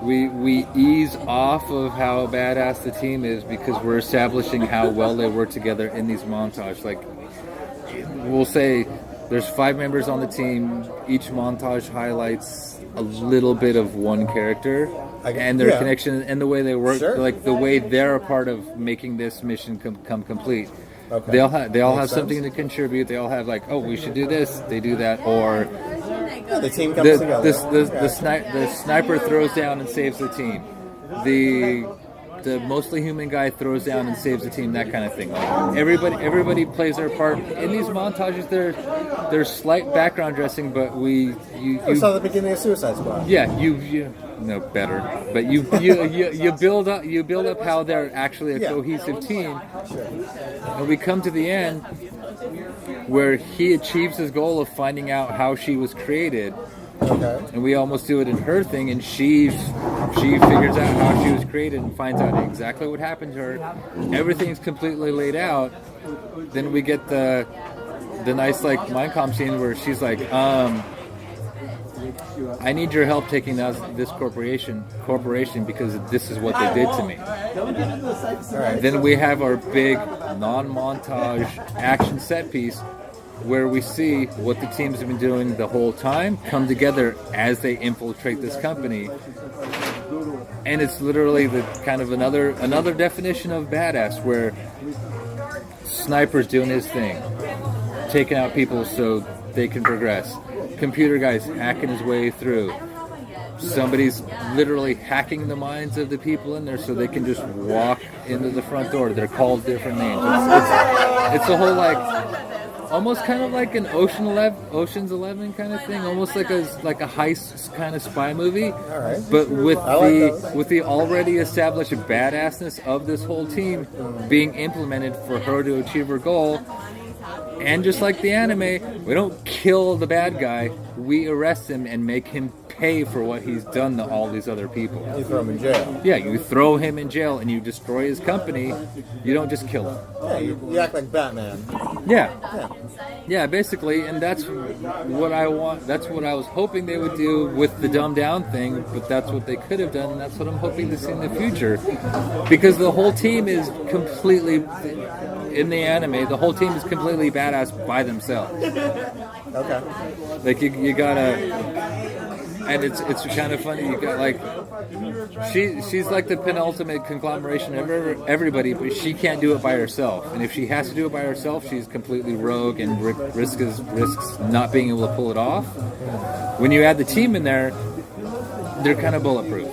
we ease off of how badass the team is because we're establishing how well they work together in these montages. Like, we'll say there's 5 members on the team. Each montage highlights a little bit of one character and their connection and the way they work, like the way they're a part of making this mission come complete. Okay. They all have something to contribute. They all have like, oh, we should do this. They do that, or the team comes together. The sniper throws down and saves the team. The mostly human guy throws down and saves the team. That kind of thing. Like everybody plays their part in these montages. There's slight background dressing, but you saw the beginning of Suicide Squad. Yeah, you know better, but you build up how they're actually a cohesive team, and we come to the end where he achieves his goal of finding out how she was created. Okay. And we almost do it in her thing, and she figures out how she was created and finds out exactly what happened to her. Everything's completely laid out. Then we get the nice like Mindcom scene where she's like, I need your help taking out this corporation because this is what they did to me. Right. Then we have our big non-montage action set piece where we see what the teams have been doing the whole time come together as they infiltrate this company. And it's literally the kind of another definition of badass where Sniper's doing his thing, taking out people so they can progress. Computer guy's hacking his way through. Somebody's literally hacking the minds of the people in there so they can just walk into the front door. They're called different names. It's a whole like almost kind of like an Ocean's 11 kind of thing, almost like a heist kind of spy movie. All right. But with the already established badassness of this whole team being implemented for her to achieve her goal. And just like the anime, we don't kill the bad guy, we arrest him and make him pay for what he's done to all these other people. You throw him in jail. Yeah, you throw him in jail and you destroy his company. You don't just kill him. Yeah, you act like Batman. Yeah, basically, and that's what I want. That's what I was hoping they would do with the dumbed down thing, but that's what they could have done, and that's what I'm hoping to see in the future. Because the whole team is completely, in the anime, the whole team is completely badass by themselves. Okay. Like, you gotta... And it's kind of funny. You got like she's like the penultimate conglomeration of everybody, but she can't do it by herself. And if she has to do it by herself, she's completely rogue and risks not being able to pull it off. When you add the team in there, they're kind of bulletproof.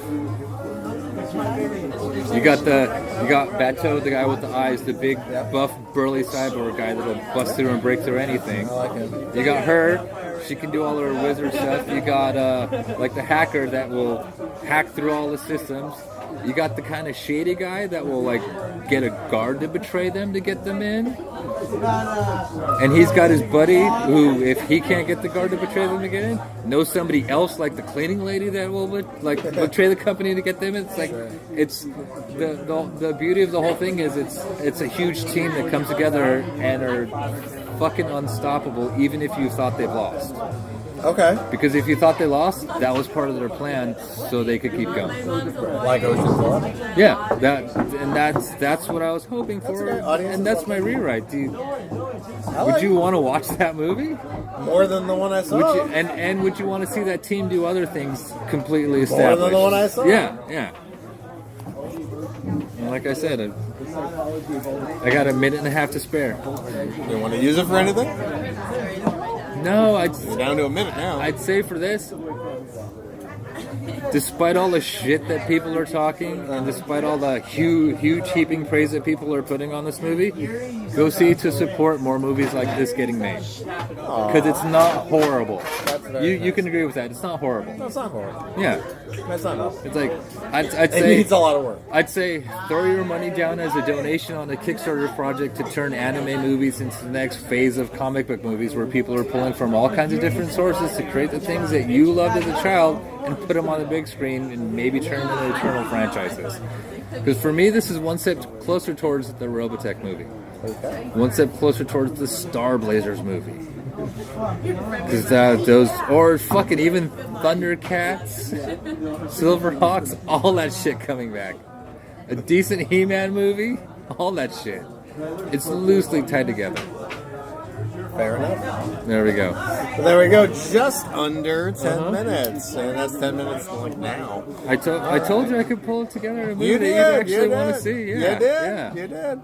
You got Bateau, the guy with the eyes, the big buff burly cyborg guy that'll bust through and break through anything. I like him. You got her. She can do all her wizard stuff. You got like the hacker that will hack through all the systems. You got the kind of shady guy that will like get a guard to betray them to get them in. And he's got his buddy who, if he can't get the guard to betray them to get in, knows somebody else like the cleaning lady that will like betray the company to get them in. It's like it's the beauty of the whole thing is it's a huge team that comes together and are fucking unstoppable, even if you thought they've lost. Okay. Because if you thought they lost, that was part of their plan, so they could keep going. Like Ocean's 11? Yeah, that's what I was hoping for, and that's my rewrite. Would you want to watch that movie? More than the one I saw. Would you want to see that team do other things completely established? More than the one I saw. Yeah. And like I said, I got a minute and a half to spare. You want to use it for anything? No, You're down to a minute now. I'd say for this, despite all the shit that people are talking, and despite all the huge heaping praise that people are putting on this movie, go see to support more movies like this getting made. Because it's not horrible. You can agree with that. It's not horrible. No, it's not horrible. Yeah. That's not enough. It's like, I'd It say... needs a lot of work. I'd say throw your money down as a donation on a Kickstarter project to turn anime movies into the next phase of comic book movies where people are pulling from all kinds of different sources to create the things that you loved as a child and put them on the big screen and maybe turn them into eternal franchises. Because for me, this is one step closer towards the Robotech movie. Okay. One step closer towards the Star Blazers movie. Because those, or fucking even Thundercats, Silverhawks, all that shit coming back. A decent He-Man movie, all that shit. It's loosely tied together. Fair enough. There we go. So there we go, just under 10 minutes. And that's 10 minutes like now. I told you I could pull it together a movie You that did. you actually You want to did. see. Yeah. You did. Yeah. You did.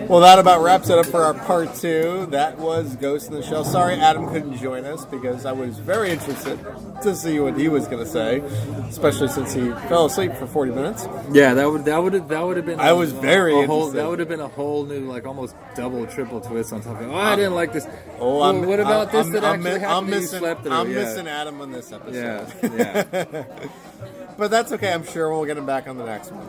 Well, that about wraps it up for our part 2. That was Ghost in the Shell. Sorry Adam couldn't join us because I was very interested to see what he was going to say, especially since he fell asleep for 40 minutes. Yeah, that would have been. I was very interested. That would have been a whole new, like almost double, triple twist on top of. Oh, I didn't like this. Oh, what about this that actually happened? I'm that you missing. slept through? I'm Yeah. missing Adam on this episode. Yeah. But that's okay. I'm sure we'll get him back on the next one.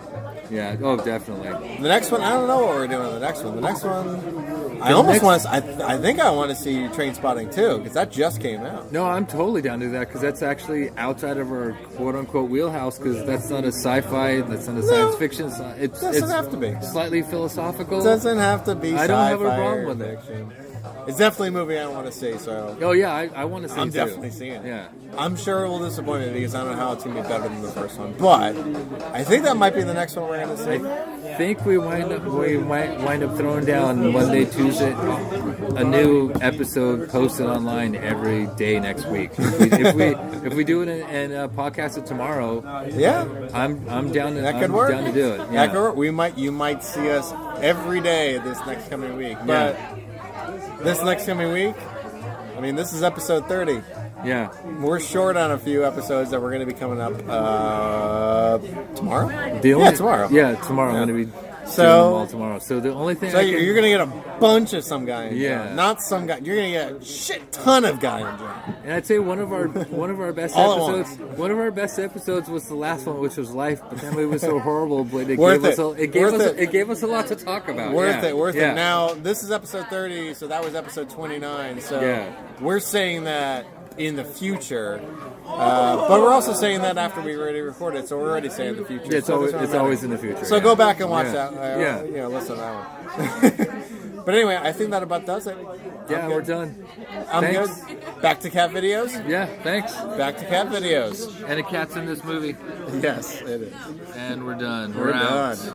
Yeah. Oh, definitely. The next one, I don't know what we're doing on the next one. The next one, I almost want to. I think I want to see Train Spotting too because that just came out. No, I'm totally down to that because that's actually outside of our quote-unquote wheelhouse because that's not a sci-fi, that's not a science fiction. It's Doesn't have to be. Slightly philosophical. It doesn't have to be. I don't have a sci-fi problem or with it. fiction. It's definitely a movie I want to see. So Oh yeah, I want to see. I'm it too. definitely seeing it. Yeah. I'm sure it will disappoint me because I don't know how it's going to be better than the first one. But I think that might be the next one we're going to see. I think we might wind up throwing down Monday, Tuesday, a new episode posted online every day next week. If we do it and podcast it tomorrow, Yeah, I'm down to that could work. down to do it. That Yeah. could work. You might see us every day this next coming week. But this next coming week, I mean, this is episode 30. Yeah. We're short on a few episodes that we're going to be coming up tomorrow. Tomorrow. Yeah, tomorrow. I'm going to be So- doing them all tomorrow. So the only thing So you're going to get a bunch of some guy in Yeah. John. Not some guy. You're going to get a shit ton of guy in John. and I'd say one of our best All at episodes. One of our best episodes was the last one, which was Life. But that movie was so horrible, but it Worth gave us a lot to talk about. Worth Yeah. it. Yeah. Now, this is episode 30, so that was episode 29. So Yeah. we're saying that in the future. But we're also saying that after we already recorded, so we're already saying the future. Yeah, it's So always, doesn't it's matter. always in the future. So yeah. go back and watch Yeah. that. Yeah. Listen to that one. But anyway, I think that about does it. Yeah, I'm we're good. done. I'm Thanks. good. Back to cat videos. Yeah, thanks. Back to cat videos. And a cat's in this movie. Yes, it is. And we're done. We're out. done.